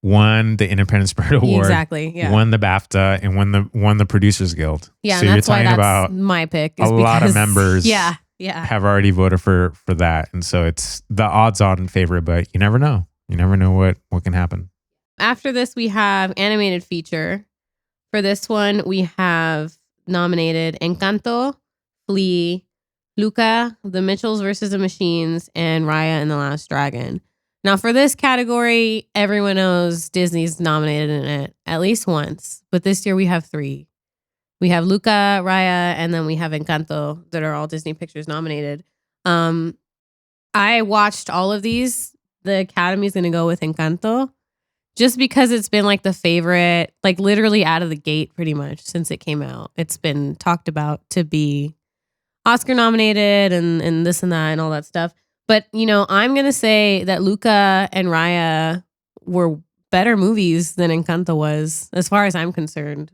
won the Independent Spirit Award. Exactly. Yeah. Won the BAFTA and won the Producers Guild. Yeah, so and that's you're talking why that's about my pick. A lot of members have already voted for that. And so it's the odds on favorite, but you never know. You never know what can happen. After this, we have animated feature. For this one, we have nominated Encanto, Flea, Luca, The Mitchells versus the Machines, and Raya and the Last Dragon. Now, for this category, everyone knows Disney's nominated in it at least once. But this year, we have three. We have Luca, Raya, and then we have Encanto that are all Disney Pictures nominated. I watched all of these. The Academy's going to go with Encanto just because it's been like the favorite, like literally out of the gate pretty much since it came out. It's been talked about to be Oscar nominated and this and that and all that stuff. But, I'm going to say that Luca and Raya were better movies than Encanto was, as far as I'm concerned.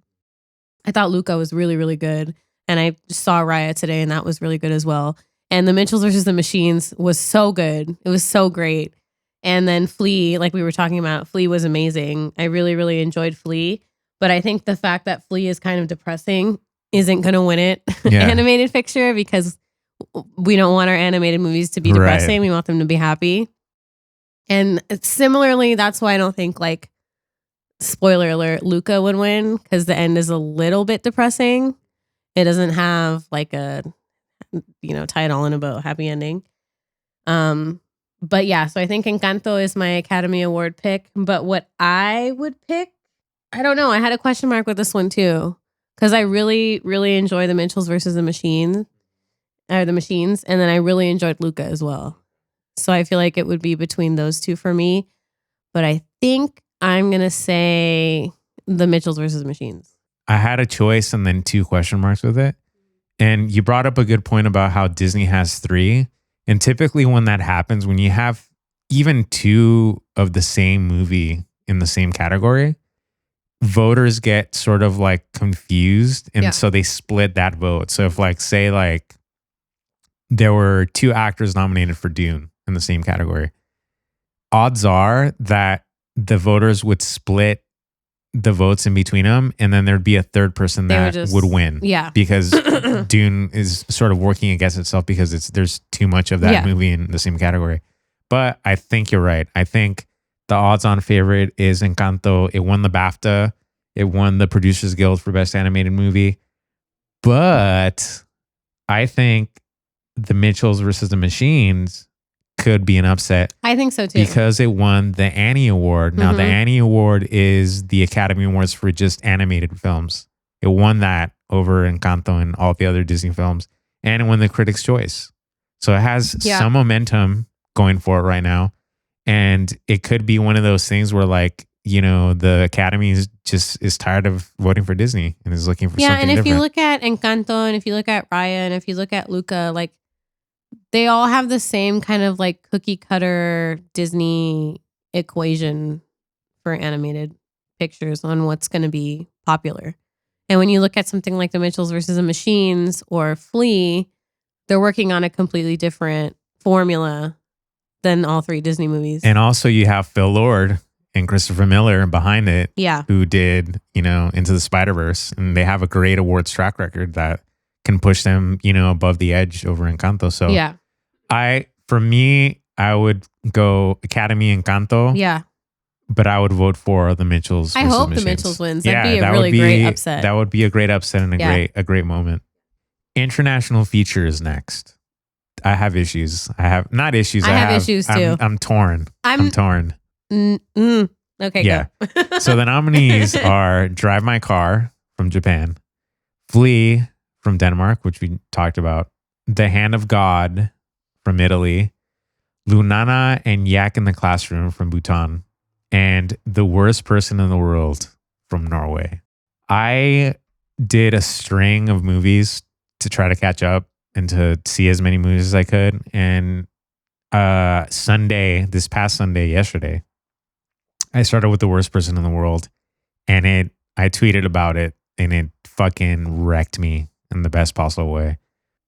I thought Luca was really, really good. And I saw Raya today, and that was really good as well. And The Mitchells versus the Machines was so good. It was so great. And then Flea, like we were talking about, Flea was amazing. I really, really enjoyed Flea. But I think the fact that Flea is kind of depressing isn't going to win it Yeah. animated picture, because we don't want our animated movies to be depressing. Right. We want them to be happy. And similarly, that's why I don't think, like, spoiler alert, Luca would win, because the end is a little bit depressing. It doesn't have like a, tie it all in a bow, happy ending. But yeah, so I think Encanto is my Academy Award pick. But what I would pick, I don't know. I had a question mark with this one too, because I really, really enjoy the Mitchells versus the Machines, and then I really enjoyed Luca as well. So I feel like it would be between those two for me. But I think I'm gonna say the Mitchells versus the Machines. I had a choice and then 2 question marks with it. And you brought up a good point about how Disney has 3. And typically when that happens, when you have even 2 of the same movie in the same category, voters get sort of like confused. And so they split that vote. So if like, say like there were 2 actors nominated for Dune in the same category, odds are that the voters would split the votes in between them, and then there'd be a third person that would win. Yeah. Because Dune is sort of working against itself because there's too much of that movie in the same category. But I think you're right. I think the odds-on favorite is Encanto. It won the BAFTA. It won the Producers Guild for Best Animated Movie. But I think the Mitchells versus the Machines could be an upset. I think so too. Because it won the Annie Award. Now, the Annie Award is the Academy Awards for just animated films. It won that over Encanto and all the other Disney films. And it won the Critics' Choice. So it has some momentum going for it right now. And it could be one of those things where, like, the Academy is tired of voting for Disney and is looking for something different. Yeah, and if you look at Encanto, and if you look at Raya, and if you look at Luca, like, they all have the same kind of like cookie cutter Disney equation for animated pictures on what's going to be popular. And when you look at something like the Mitchells versus the Machines or Flea, they're working on a completely different formula than all 3 Disney movies. And also you have Phil Lord and Christopher Miller behind it, who did, Into the Spider-Verse. And they have a great awards track record that can push them, above the edge over Encanto. So for me, I would go Academy Encanto. Yeah. But I would vote for the Mitchells. I hope Machines. the Mitchells wins. That'd be a really great upset. That would be a great upset and a great moment. International feature is next. I have issues. I have issues too. I'm torn. I'm torn. Okay, yeah. Go. So the nominees are Drive My Car from Japan, Flea from Denmark, which we talked about, The Hand of God from Italy, Lunana and Yak in the Classroom from Bhutan, and The Worst Person in the World from Norway. I did a string of movies to try to catch up and to see as many movies as I could. And this past Sunday, yesterday, I started with The Worst Person in the World, and I tweeted about it, and it fucking wrecked me in the best possible way.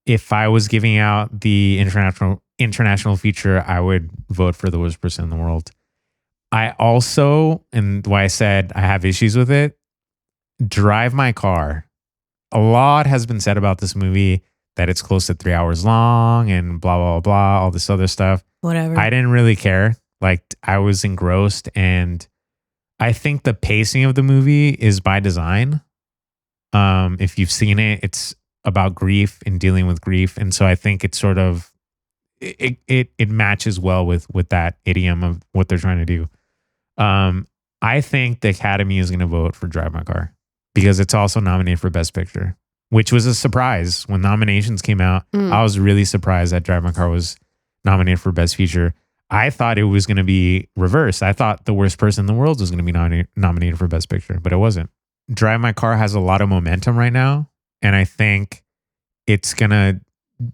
If I was giving out the international feature, I would vote for The Worst Person in the World. I also, and why I said I have issues with it, Drive My Car. A lot has been said about this movie, that it's close to 3 hours long and blah, blah, blah, all this other stuff. Whatever. I didn't really care. Like, I was engrossed, and I think the pacing of the movie is by design. If you've seen it, it's about grief and dealing with grief. And so I think it's sort of, it matches well with that idiom of what they're trying to do. I think the Academy is going to vote for Drive My Car because it's also nominated for Best Picture, which was a surprise. When nominations came out, I was really surprised that Drive My Car was nominated for Best Feature. I thought it was going to be reversed. I thought The Worst Person in the World was going to be nominated for Best Picture, but it wasn't. Drive My Car has a lot of momentum right now, and I think it's going to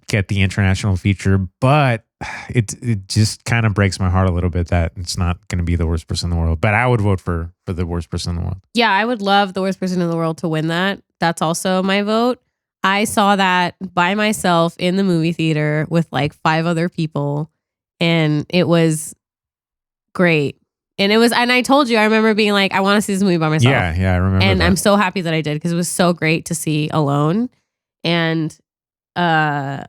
get the international feature, but it just kind of breaks my heart a little bit that it's not going to be The Worst Person in the World. But I would vote for The Worst Person in the World. Yeah, I would love The Worst Person in the World to win that. That's also my vote. I saw that by myself in the movie theater with like 5 other people, and it was great. And I told you, I remember being like, I want to see this movie by myself. Yeah, I remember. And that. I'm so happy that I did because it was so great to see alone. And I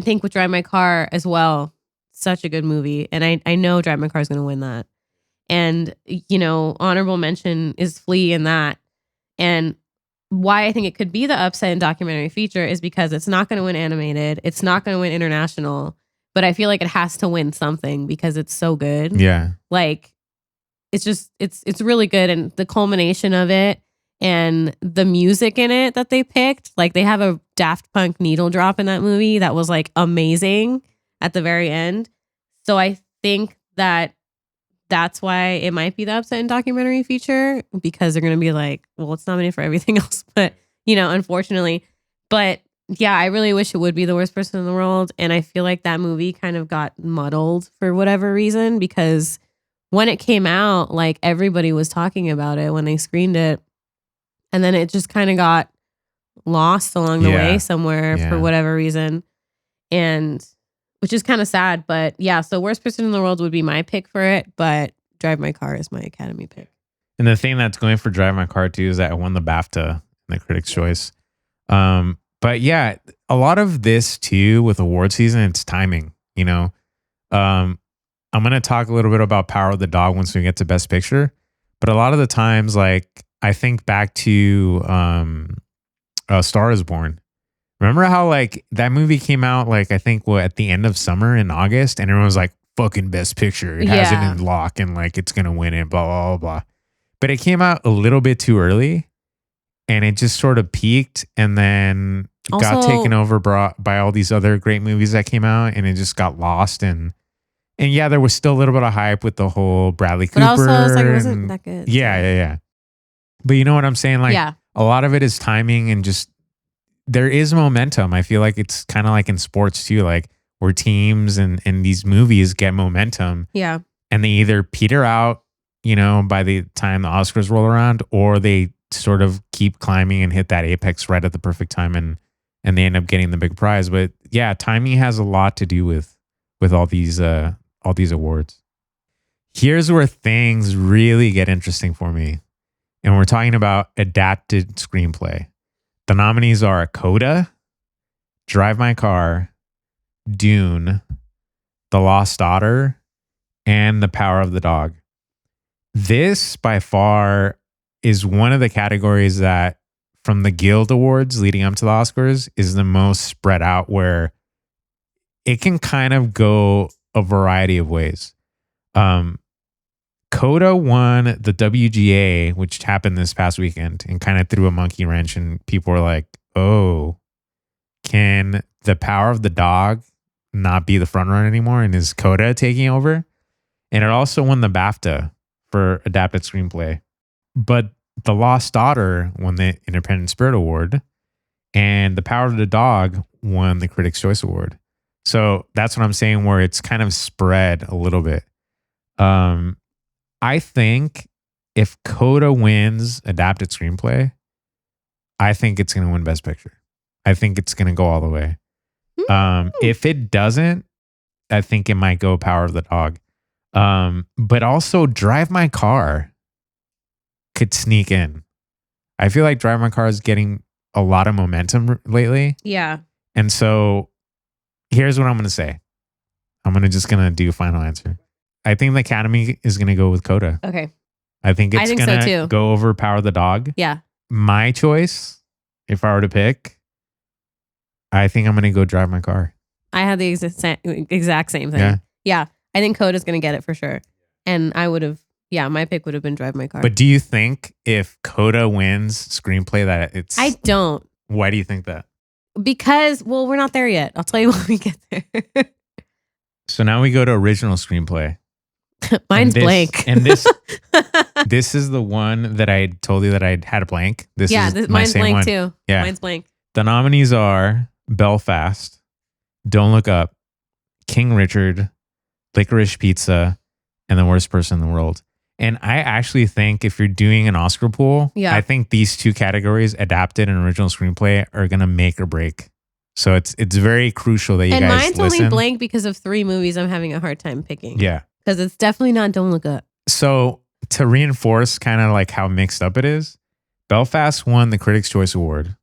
think with Drive My Car as well, such a good movie. And I know Drive My Car is going to win that. And, honorable mention is Flea in that. And why I think it could be the upset in documentary feature is because it's not going to win animated. It's not going to win international. But I feel like it has to win something because it's so good. Yeah. Like, it's really good. And the culmination of it and the music in it that they picked, like they have a Daft Punk needle drop in that movie that was like amazing at the very end. So I think that's why it might be the upset in documentary feature, because they're going to be like, well, it's nominated for everything else. But, unfortunately. But yeah, I really wish it would be the worst person in the world. And I feel like that movie kind of got muddled for whatever reason, because when it came out, like everybody was talking about it when they screened it. And then it just kind of got lost along the way somewhere for whatever reason. And which is kind of sad. But yeah, so worst person in the world would be my pick for it. But Drive My Car is my Academy pick. And the thing that's going for Drive My Car too is that it won the BAFTA in the Critics' Choice. But yeah, a lot of this too with award season, it's timing, I'm going to talk a little bit about Power of the Dog once we get to Best Picture. But a lot of the times, like I think back to A Star Is Born. Remember how like that movie came out like I think at the end of summer in August, and everyone was like, fucking Best Picture. It has it in lock and like it's going to win it, blah, blah, blah, blah. But it came out a little bit too early. And it just sort of peaked and then got taken over by all these other great movies that came out, and it just got lost. And yeah, there was still a little bit of hype with the whole Bradley Cooper. But also, I was like, it wasn't that good. Yeah. But you know what I'm saying? Like, a lot of it is timing and just there is momentum. I feel like it's kind of like in sports too, like where teams and these movies get momentum. Yeah. And they either peter out, by the time the Oscars roll around, or they sort of keep climbing and hit that apex right at the perfect time and they end up getting the big prize. But yeah, timing has a lot to do with all these awards. Here's where things really get interesting for me. And we're talking about adapted screenplay. The nominees are Coda, Drive My Car, Dune, The Lost Daughter, and The Power of the Dog. This by far is one of the categories that from the Guild Awards leading up to the Oscars is the most spread out, where it can kind of go a variety of ways. Coda won the WGA, which happened this past weekend, and kind of threw a monkey wrench, and people were like, oh, can The Power of the Dog not be the frontrunner anymore? And is Coda taking over? And it also won the BAFTA for adapted screenplay. But The Lost Daughter won the Independent Spirit Award, and The Power of the Dog won the Critics' Choice Award. So that's what I'm saying, where it's kind of spread a little bit. I think if Coda wins adapted screenplay, I think it's going to win Best Picture. I think it's going to go all the way. If it doesn't, I think it might go Power of the Dog. But also Drive My Car could sneak in. I feel like Drive My Car is getting a lot of momentum lately. Yeah. And so here's what I'm going to say. I'm just going to do a final answer. I think the Academy is going to go with Coda. Okay. I think it's going to go over Power of the Dog. Yeah. My choice, if I were to pick, I think I'm going to go Drive My Car. I had the exact same thing. Yeah. I think Coda's going to get it for sure. And I would have, my pick would have been Drive My Car. But do you think if Coda wins screenplay that it's... I don't. Why do you think that? Because, we're not there yet. I'll tell you when we get there. So now we go to original screenplay. Mine's blank. And this is the one that I told you that I had a blank. Mine's blank too. Yeah. Mine's blank. The nominees are Belfast, Don't Look Up, King Richard, Licorice Pizza, and The Worst Person in the World. And I actually think if you're doing an Oscar pool, I think these two categories, adapted and original screenplay, are going to make or break. So it's very crucial that you guys listen. And mine's only blank because of 3 movies I'm having a hard time picking. Yeah. Because it's definitely not Don't Look Up. So to reinforce kind of like how mixed up it is, Belfast won the Critics' Choice Award.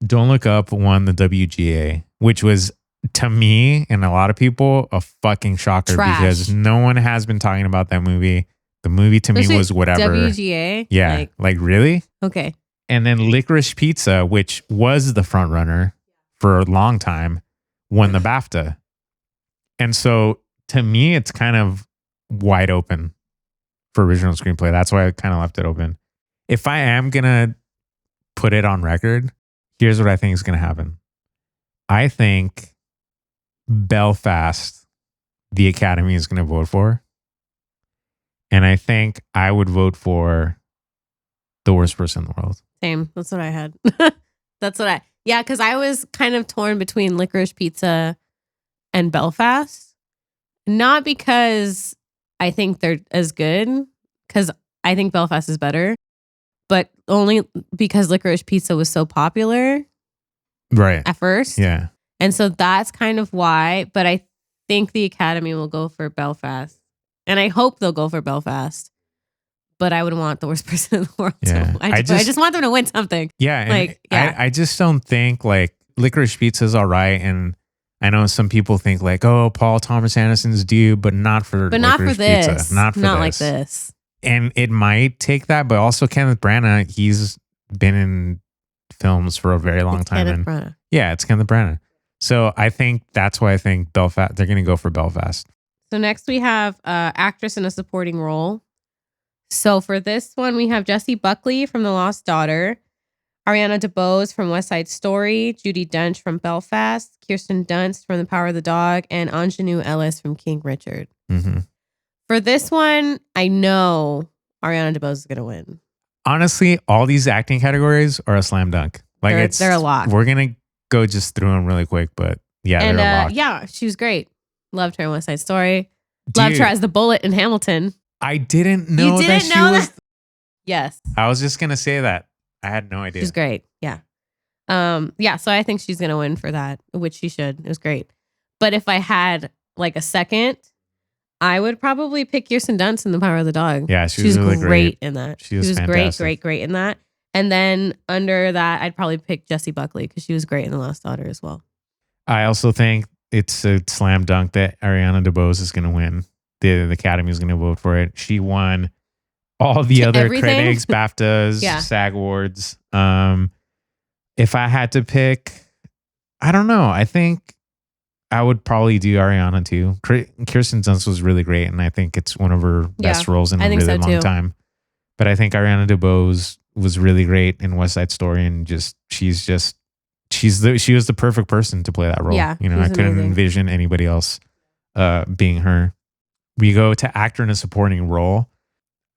Don't Look Up won the WGA, which was, to me and a lot of people, a fucking shocker Trash. because no one has been talking about that movie. The movie to me was whatever. WGA? Yeah. Like really? Okay. And then Licorice Pizza, which was the front runner for a long time, won the BAFTA. And so to me, it's kind of wide open for original screenplay. That's why I kind of left it open. If I am going to put it on record, here's what I think is going to happen. I think Belfast, the Academy is going to vote for. And I think I would vote for The Worst Person in the World. Same. That's what I had. Yeah, because I was kind of torn between Licorice Pizza and Belfast. Not because I think they're as good, because I think Belfast is better, but only because Licorice Pizza was so popular Right. at first. Yeah. And so that's kind of why, but I think the Academy will go for Belfast. And I hope they'll go for Belfast. But I would want The Worst Person in the World. Yeah. Too. I just want them to win something. Yeah. And Like, yeah. I just don't think like Licorice Pizza is all right. And I know some people think like, oh, Paul Thomas Anderson's due, but not for But Licorice not for this. Pizza. Not for Not this. like this. And it might take that, but also Kenneth Branagh, he's been in films for a very long It's time. Kenneth And Branagh. yeah, it's Kenneth Branagh. So I think that's why I think Belfast, they're going to go for Belfast. So next we have actress in a supporting role. So for this one, we have Jessie Buckley from The Lost Daughter, Ariana DeBose from West Side Story, Judi Dench from Belfast, Kirsten Dunst from The Power of the Dog, and Ingenue Ellis from King Richard. Mm-hmm. For this one, I know Ariana DeBose is going to win. Honestly, all these acting categories are a slam dunk. Like They're a lock. We're going to go just through them really quick, but yeah, And they're a lock. yeah, she was great. Loved her in West Side Story. Loved her as the bullet in Hamilton. I didn't know You that didn't she know was. that? Yes. I was just going to say that. I had no idea. She's great. Yeah. Yeah, so I think she's going to win for that, which she should. It was great. But if I had like a second, I would probably pick Kirsten Dunst in The Power of the Dog. Yeah, she was really great in that. She was fantastic. great in that. And then under that, I'd probably pick Jessie Buckley because she was great in The Lost Daughter as well. I also think it's a slam dunk that Ariana DeBose is going to win. The Academy is going to vote for it. She won all the other Everything? critics, BAFTAs, Yeah. SAG Awards. If I had to pick, I don't know. I think I would probably do Ariana too. Kirsten Dunst was really great, and I think it's one of her best roles in a really long time. But I think Ariana DeBose was really great in West Side Story, and she was the perfect person to play that role. Yeah, you know, I couldn't amazing. envision anybody else being her. We go to actor in a supporting role.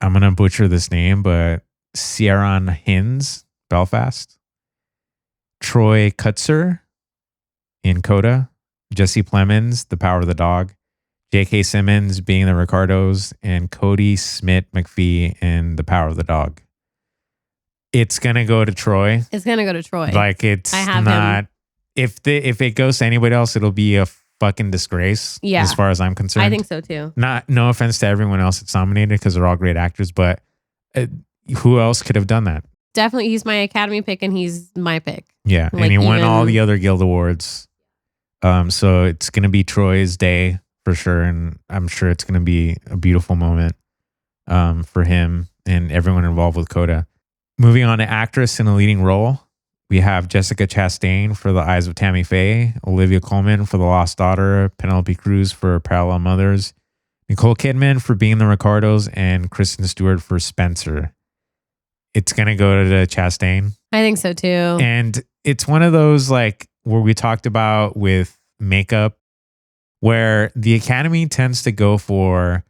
I'm gonna butcher this name, but Ciaran Hinds, Belfast. Troy Kutzer in Coda. Jesse Plemons, The Power of the Dog. J.K. Simmons, Being the Ricardos, and Cody Smith McPhee in The Power of the Dog. It's gonna go to Troy. It's going to go to Troy. Like it's I have not. If it goes to anybody else, it'll be a fucking disgrace. Yeah. As far as I'm concerned. I think so too. No offense to everyone else that's nominated because they're all great actors, but who else could have done that? Definitely, he's my Academy pick and he's my pick. Yeah, Like, and he won all even- the other Guild Awards. So it's gonna be Troy's day for sure, and I'm sure it's gonna be a beautiful moment for him and everyone involved with Coda. Moving on to actress in a leading role, we have Jessica Chastain for The Eyes of Tammy Faye, Olivia Colman for The Lost Daughter, Penelope Cruz for Parallel Mothers, Nicole Kidman for Being the Ricardos, and Kristen Stewart for Spencer. It's gonna go to Chastain. I think so too. And it's one of those like where we talked about with makeup, where the Academy tends to go for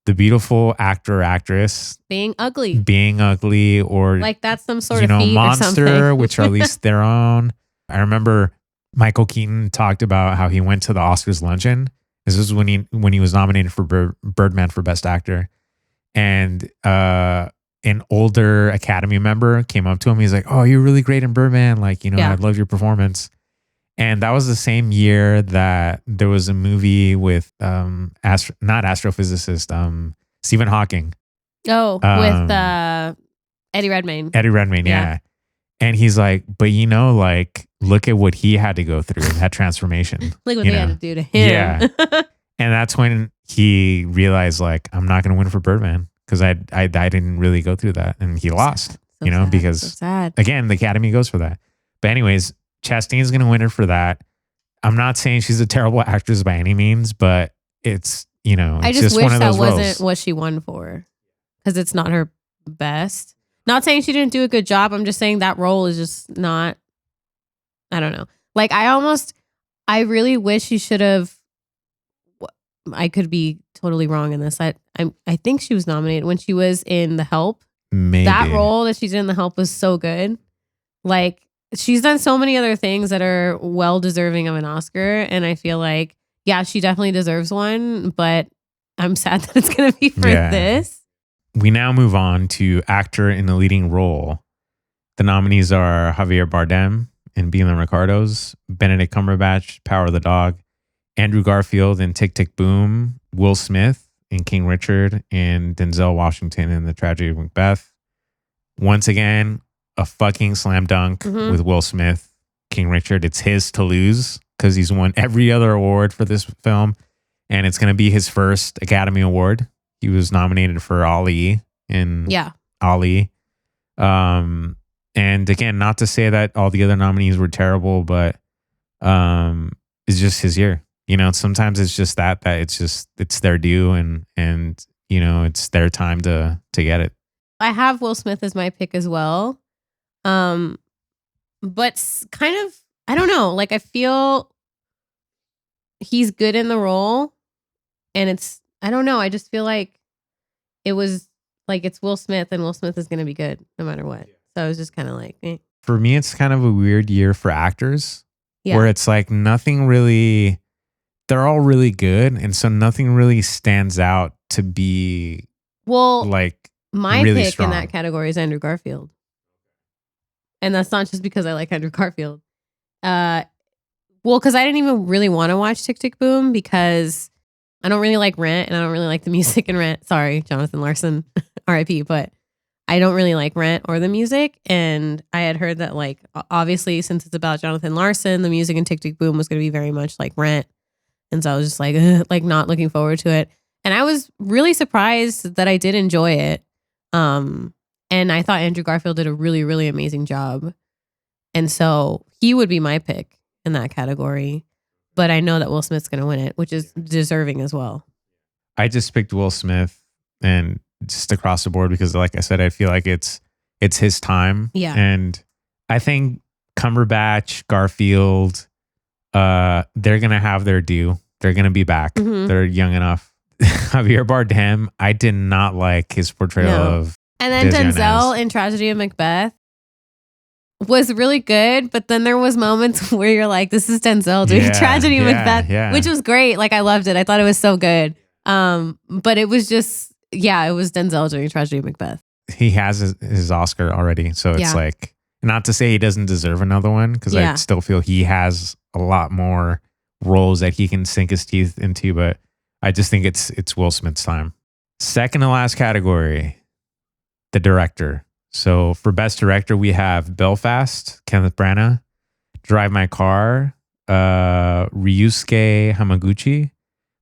the beautiful actor or actress Being ugly. being ugly or Like that's some sort of feat or monster, something. which are at least their own. I remember Michael Keaton talked about how he went to the Oscars luncheon. This is when he was nominated for Birdman for Best Actor, and an older Academy member came up to him. He's like, "Oh, you're really great in Birdman. Like, I love your performance." And that was the same year that there was a movie with not astrophysicist, Stephen Hawking. Oh, with Eddie Redmayne. Eddie Redmayne, yeah. And he's like, but like, look at what he had to go through, that transformation. Look what they had to do to him. Yeah. And that's when he realized, like, I'm not going to win for Birdman because I didn't really go through that. And he lost, sad. because, so sad. again, the Academy goes for that. But anyways, Chastain's going to win her for that. I'm not saying she's a terrible actress by any means, but it's, I it's just wish one of that those wasn't roles. what she won for because it's not her best. Not saying she didn't do a good job. I'm just saying that role is just not, I don't know. Like I really wish she should have, I could be totally wrong in this. I think she was nominated when she was in The Help. Maybe. That role that she did in The Help was so good. Like she's done so many other things that are well deserving of an Oscar. And I feel like, yeah, she definitely deserves one, but I'm sad that it's going to be for this. We now move on to actor in the leading role. The nominees are Javier Bardem in Being the Ricardos, Benedict Cumberbatch, Power of the Dog, Andrew Garfield in Tick, Tick, Boom, Will Smith in King Richard, and Denzel Washington in The Tragedy of Macbeth. Once again, a fucking slam dunk with Will Smith, King Richard. It's his to lose because he's won every other award for this film, and it's going to be his first Academy Award. He was nominated for Ali in Ali. And again, not to say that all the other nominees were terrible, but it's just his year. Sometimes it's just that it's their due and it's their time to get it. I have Will Smith as my pick as well. But kind of, I don't know, like I feel he's good in the role and I don't know. I just feel like it was like it's Will Smith and Will Smith is going to be good no matter what. So I was just kind of like, eh. For me, it's kind of a weird year for actors Yeah. where it's like nothing really, they're all really good. And so nothing really stands out to be like my really pick strong. in that category is Andrew Garfield. And that's not just because I like Andrew Garfield. Because I didn't even really want to watch Tick, Tick, Boom because I don't really like Rent and I don't really like the music in Rent. Sorry, Jonathan Larson, R.I.P. But I don't really like Rent or the music. And I had heard that, like, obviously, since it's about Jonathan Larson, the music in Tick, Tick, Boom was going to be very much like Rent. And so I was just like, not looking forward to it. And I was really surprised that I did enjoy it. And I thought Andrew Garfield did a really, really amazing job. And so he would be my pick in that category. But I know that Will Smith's going to win it, which is deserving as well. I just picked Will Smith and just across the board because, like I said, I feel like it's his time. Yeah. And I think Cumberbatch, Garfield, they're going to have their due. They're going to be back. Mhm. They're young enough. Javier Bardem, I did not like his portrayal of And then Desi Denzel Arnaz. in Tragedy of Macbeth was really good, but then there was moments where you're like, this is Denzel doing Tragedy of Macbeth, which was great. Like I loved it. I thought it was so good. But it was just, it was Denzel doing Tragedy of Macbeth. He has his Oscar already. So it's like, not to say he doesn't deserve another one because I still feel he has a lot more roles that he can sink his teeth into, but I just think it's Will Smith's time. Second to last category, the director. So for best director, we have Belfast, Kenneth Branagh, Drive My Car, Ryusuke Hamaguchi,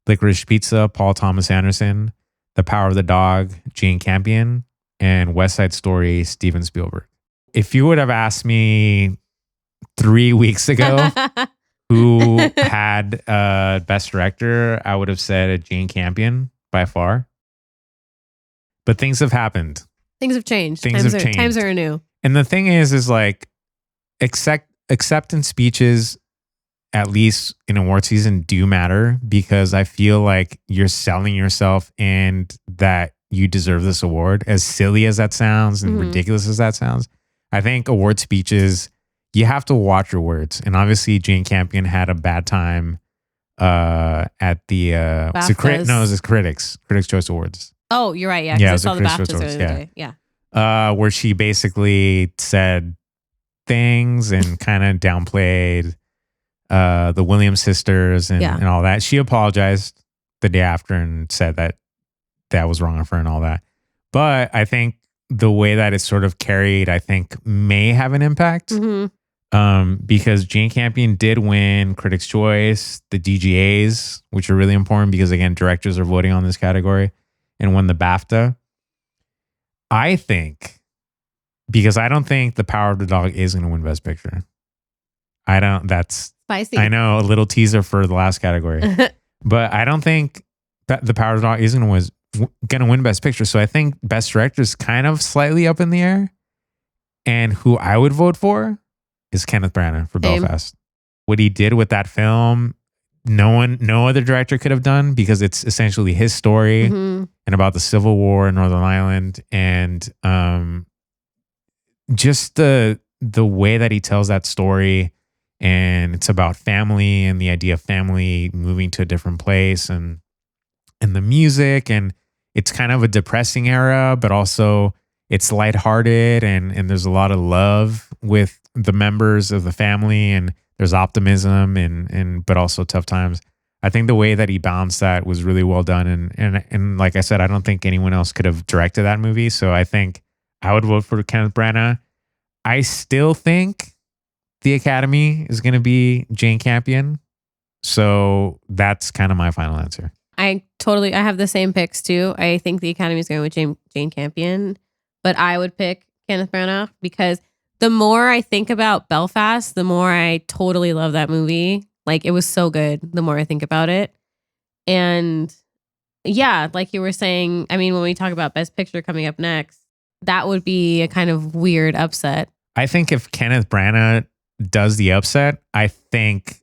Licorice Pizza, Paul Thomas Anderson, The Power of the Dog, Jane Campion, and West Side Story, Steven Spielberg. If you would have asked me 3 weeks ago who had best director, I would have said Jane Campion by far. But things have happened. Things have changed. Times are new. And the thing is like acceptance speeches, at least in award season, do matter because I feel like you're selling yourself and that you deserve this award. As silly as that sounds and ridiculous as that sounds, I think award speeches, you have to watch your words. And obviously Jane Campion had a bad time at the it was Critics Choice Awards. Oh, you're right. Yeah, Yeah, I it saw was the a Critics' BAFTAs Choice earlier Awards, today. Yeah. Where she basically said things and kind of downplayed the Williams sisters and, Yeah. and all that. She apologized the day after and said that that was wrong of her and all that. But I think the way that it's sort of carried, I think may have an impact. Because Jane Campion did win Critics' Choice, the DGAs, which are really important because, again, directors are voting on this category, and won the BAFTA. I think, because I don't think The Power of the Dog is going to win Best Picture. That's Spicy. I know, a little teaser for the last category. But I don't think that The Power of the Dog is going to win Best Picture. So I think Best Director is kind of slightly up in the air. And who I would vote for is Kenneth Branagh for Same. Belfast. What he did with that film, no other director could have done, because it's essentially his story and about the Civil War in Northern Ireland, and just the way that he tells that story, and it's about family and the idea of family moving to a different place, and the music, and it's kind of a depressing era, but also it's lighthearted, and there's a lot of love with the members of the family, and there's optimism and but also tough times. I think the way that he balanced that was really well done, and like I said, I don't think anyone else could have directed that movie. So I think I would vote for Kenneth Branagh. I still think the Academy is going to be Jane Campion. So that's kind of my final answer. I have the same picks too. I think the Academy is going with Jane Campion, but I would pick Kenneth Branagh because the more I think about Belfast, the more I totally love that movie. Like, it was so good the more I think about it. And yeah, like you were saying, I mean, when we talk about Best Picture coming up next, that would be a kind of weird upset. I think if Kenneth Branagh does the upset, I think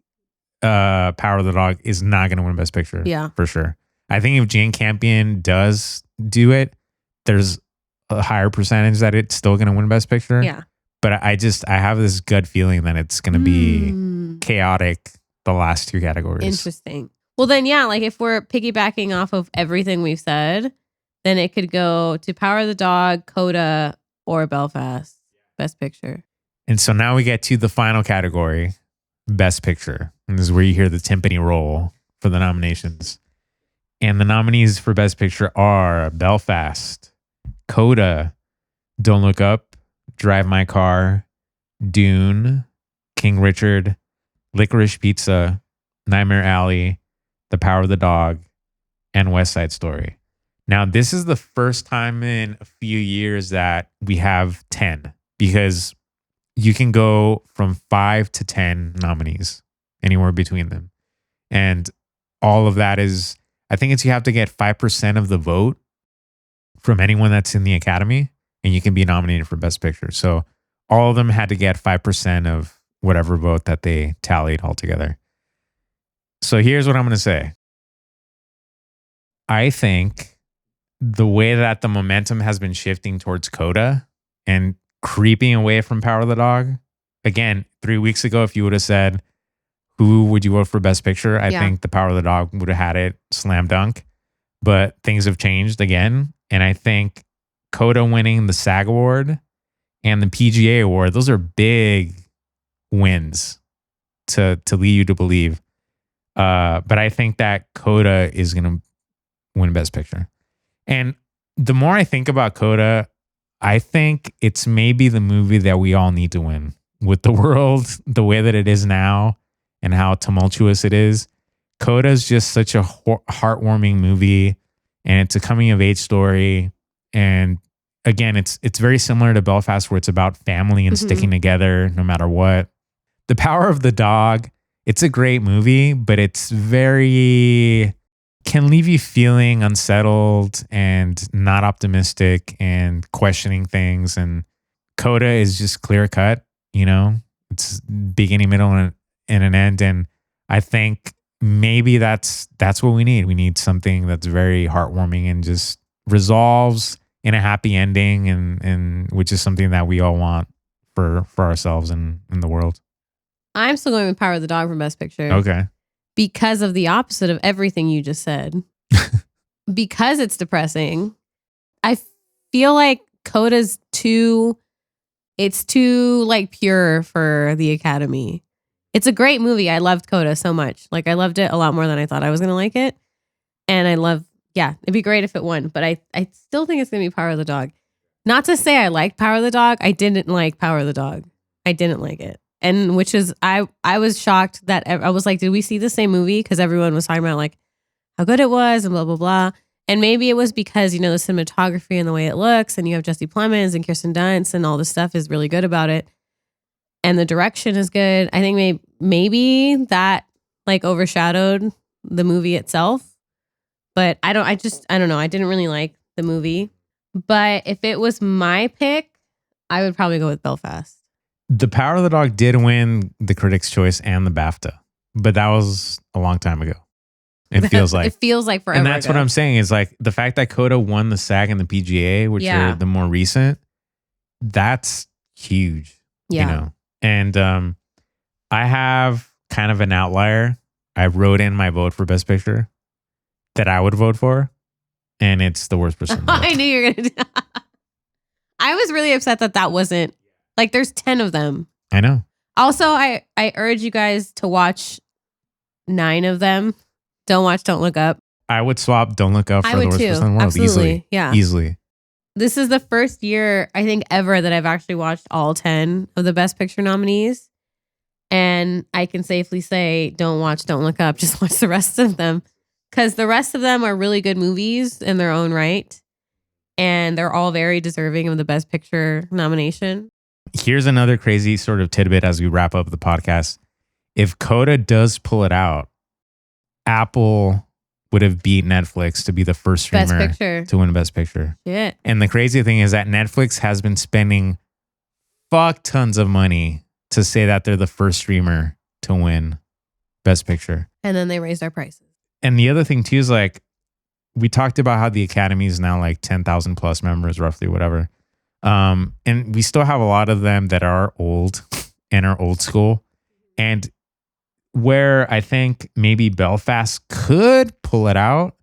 Power of the Dog is not going to win Best Picture. Yeah. For sure. I think if Jane Campion does do it, there's a higher percentage that it's still going to win Best Picture. Yeah. But I have this gut feeling that it's going to be chaotic the last two categories. Interesting. Well, then, yeah, like if we're piggybacking off of everything we've said, then it could go to Power of the Dog, Coda, or Belfast. Best Picture. And so now we get to the final category, Best Picture. And this is where you hear the timpani roll for the nominations. And the nominees for Best Picture are Belfast, Coda, Don't Look Up, Drive My Car, Dune, King Richard, Licorice Pizza, Nightmare Alley, The Power of the Dog, and West Side Story. Now, this is the first time in a few years that we have 10, because you can go from 5 to 10 nominees, anywhere between them. And all of that is, I think it's you have to get 5% of the vote from anyone that's in the Academy, and you can be nominated for Best Picture. So all of them had to get 5% of whatever vote that they tallied altogether. So here's what I'm going to say. I think the way that the momentum has been shifting towards Coda and creeping away from Power of the Dog, again, 3 weeks ago, if you would have said, who would you vote for Best Picture? I think The Power of the Dog would have had it slam dunk. But things have changed again. And I think Coda winning the SAG Award and the PGA Award, those are big wins to lead you to believe. But I think that Coda is going to win Best Picture. And the more I think about Coda, I think it's maybe the movie that we all need to win. With the world the way that it is now and how tumultuous it is, Coda is just such a heartwarming movie, and it's a coming of age story. And again, it's very similar to Belfast, where it's about family and sticking together no matter what. The Power of the Dog, it's a great movie, but it's can leave you feeling unsettled and not optimistic and questioning things. And Coda is just clear cut, it's beginning, middle, and an end. And I think maybe that's what we need. We need something that's very heartwarming and just resolves in a happy ending, and which is something that we all want for ourselves and in the world. I'm still going with Power of the Dog for Best Picture. Okay. Because of the opposite of everything you just said. Because it's depressing. I feel like Coda's too like pure for the Academy. It's a great movie. I loved Coda so much. Like I loved it a lot more than I thought I was gonna like it. And it'd be great if it won, but I still think it's gonna be Power of the Dog. Not to say I liked Power of the Dog. I didn't like Power of the Dog. I didn't like it. And which is I was shocked that I was like, did we see the same movie? Because everyone was talking about like how good it was and blah blah blah. And maybe it was because, you know, the cinematography and the way it looks, and you have Jesse Plemons and Kirsten Dunst and all this stuff is really good about it. And the direction is good. I think maybe that like overshadowed the movie itself. But I don't know. I didn't really like the movie. But if it was my pick, I would probably go with Belfast. The Power of the Dog did win the Critics' Choice and the BAFTA, but that was a long time ago. It feels like. It feels like forever And that's ago. what I'm saying is like the fact that Coda won the SAG and the PGA, which are the more recent, that's huge. Yeah. You know? And I have kind of an outlier. I wrote in my vote for Best Picture that I would vote for, and it's The Worst Person. I knew you were going to do I was really upset that wasn't, like there's 10 of them. I know. Also, I urge you guys to watch 9 of them. Don't watch Don't Look Up. I would swap Don't Look Up for I The would Worst too. Person in the World. Absolutely. Yeah. Easily. This is the first year, I think, ever that I've actually watched all 10 of the Best Picture nominees. And I can safely say, don't watch Don't Look Up. Just watch the rest of them. Because the rest of them are really good movies in their own right. And they're all very deserving of the Best Picture nomination. Here's another crazy sort of tidbit as we wrap up the podcast. If Coda does pull it out, Apple would have beat Netflix to be the first streamer Best Picture. to win Best Picture. Shit. And the crazy thing is that Netflix has been spending fuck tons of money to say that they're the first streamer to win Best Picture. And then they raised our prices. And the other thing too is like, we talked about how the Academy is now like 10,000 plus members, roughly, whatever. And we still have a lot of them that are old and are old school. And where I think maybe Belfast could pull it out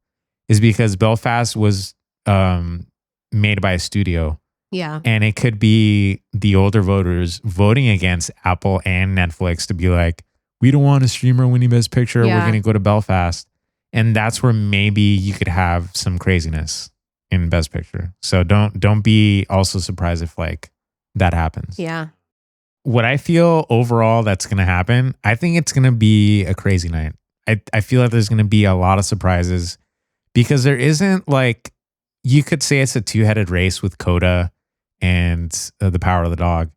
is because Belfast was made by a studio. Yeah. And it could be the older voters voting against Apple and Netflix to be like, we don't want a streamer winning Best Picture. Yeah. We're going to go to Belfast. And that's where maybe you could have some craziness in Best Picture. So don't be also surprised if like that happens. Yeah. What I feel overall that's going to happen, I think it's going to be a crazy night. I feel like there's going to be a lot of surprises because there isn't like, you could say it's a two-headed race with Coda and The Power of the Dog.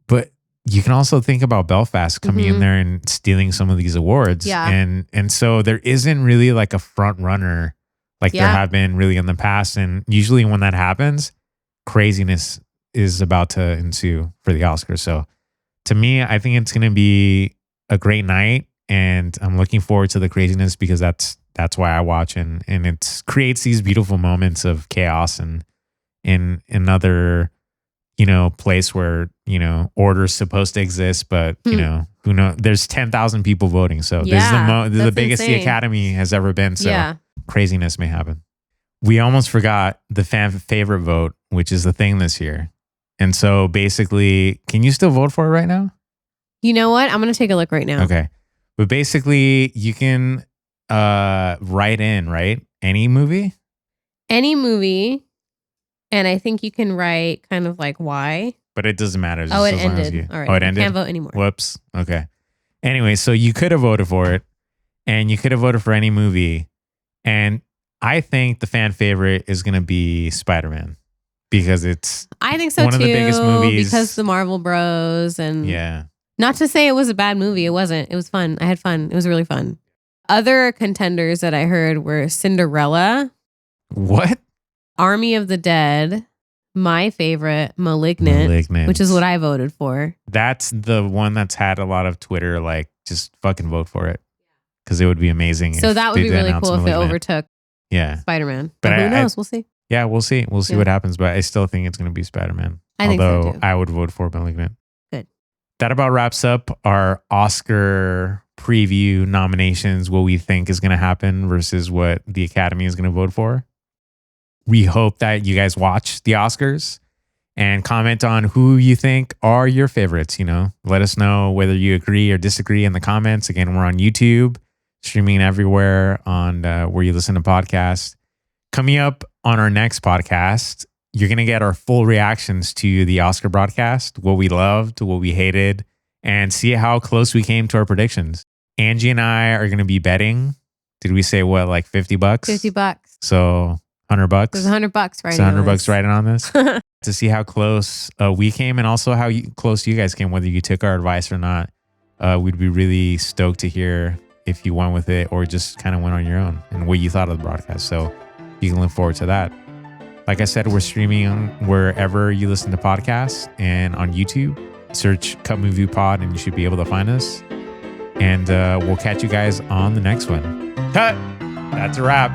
But you can also think about Belfast coming in there and stealing some of these awards. Yeah. And so there isn't really like a front runner like there have been really in the past. And usually when that happens, craziness is about to ensue for the Oscars. So to me, I think it's going to be a great night. And I'm looking forward to the craziness because that's why I watch. And it creates these beautiful moments of chaos and in another, you know, place where, you know, order's supposed to exist, but you know, who knows? There's 10,000 people voting. So this is the biggest the Academy has ever been. So craziness may happen. We almost forgot the fan favorite vote, which is the thing this year. And so basically, can you still vote for it right now? You know what? I'm going to take a look right now. Okay. But basically you can write in, right? Any movie? Any movie. And I think you can write kind of like why. But it doesn't matter. It as long as ended. All right. Oh, it ended? Can't vote anymore. Whoops. Okay. Anyway, so you could have voted for it and you could have voted for any movie. And I think the fan favorite is going to be Spider-Man because it's I think so one too, of the biggest movies. because the Marvel Bros. And yeah. not to say it was a bad movie. It wasn't. It was fun. I had fun. It was really fun. Other contenders that I heard were Cinderella, What? Army of the Dead, my favorite, Malignant, which is what I voted for. That's the one that's had a lot of Twitter like just fucking vote for it because it would be amazing. So if that would they be did really announce cool if it Malignant. overtook Yeah. Spider-Man. But But who I- knows? We'll see. Yeah, we'll see. We'll see Yeah. what happens. But I still think it's going to be Spider-Man. I think so, Although too. I would vote for Malignant. Good. That about wraps up our Oscar preview nominations, what we think is going to happen versus what the Academy is going to vote for. We hope that you guys watch the Oscars and comment on who you think are your favorites. You know, let us know whether you agree or disagree in the comments. Again, we're on YouTube, streaming everywhere on where you listen to podcasts. Coming up on our next podcast, you're going to get our full reactions to the Oscar broadcast, what we loved, what we hated, and see how close we came to our predictions. Angie and I are going to be betting. Did we say what, like $50? $50. So $100. There's $100 right So $100 riding on this to see how close we came, and also how close you guys came, whether you took our advice or not. We'd be really stoked to hear if you went with it or just kind of went on your own and what you thought of the broadcast. So you can look forward to that. Like I said, we're streaming wherever you listen to podcasts and on YouTube. Search Cut Movie Pod and you should be able to find us. And we'll catch you guys on the next one. Cut! That's a wrap.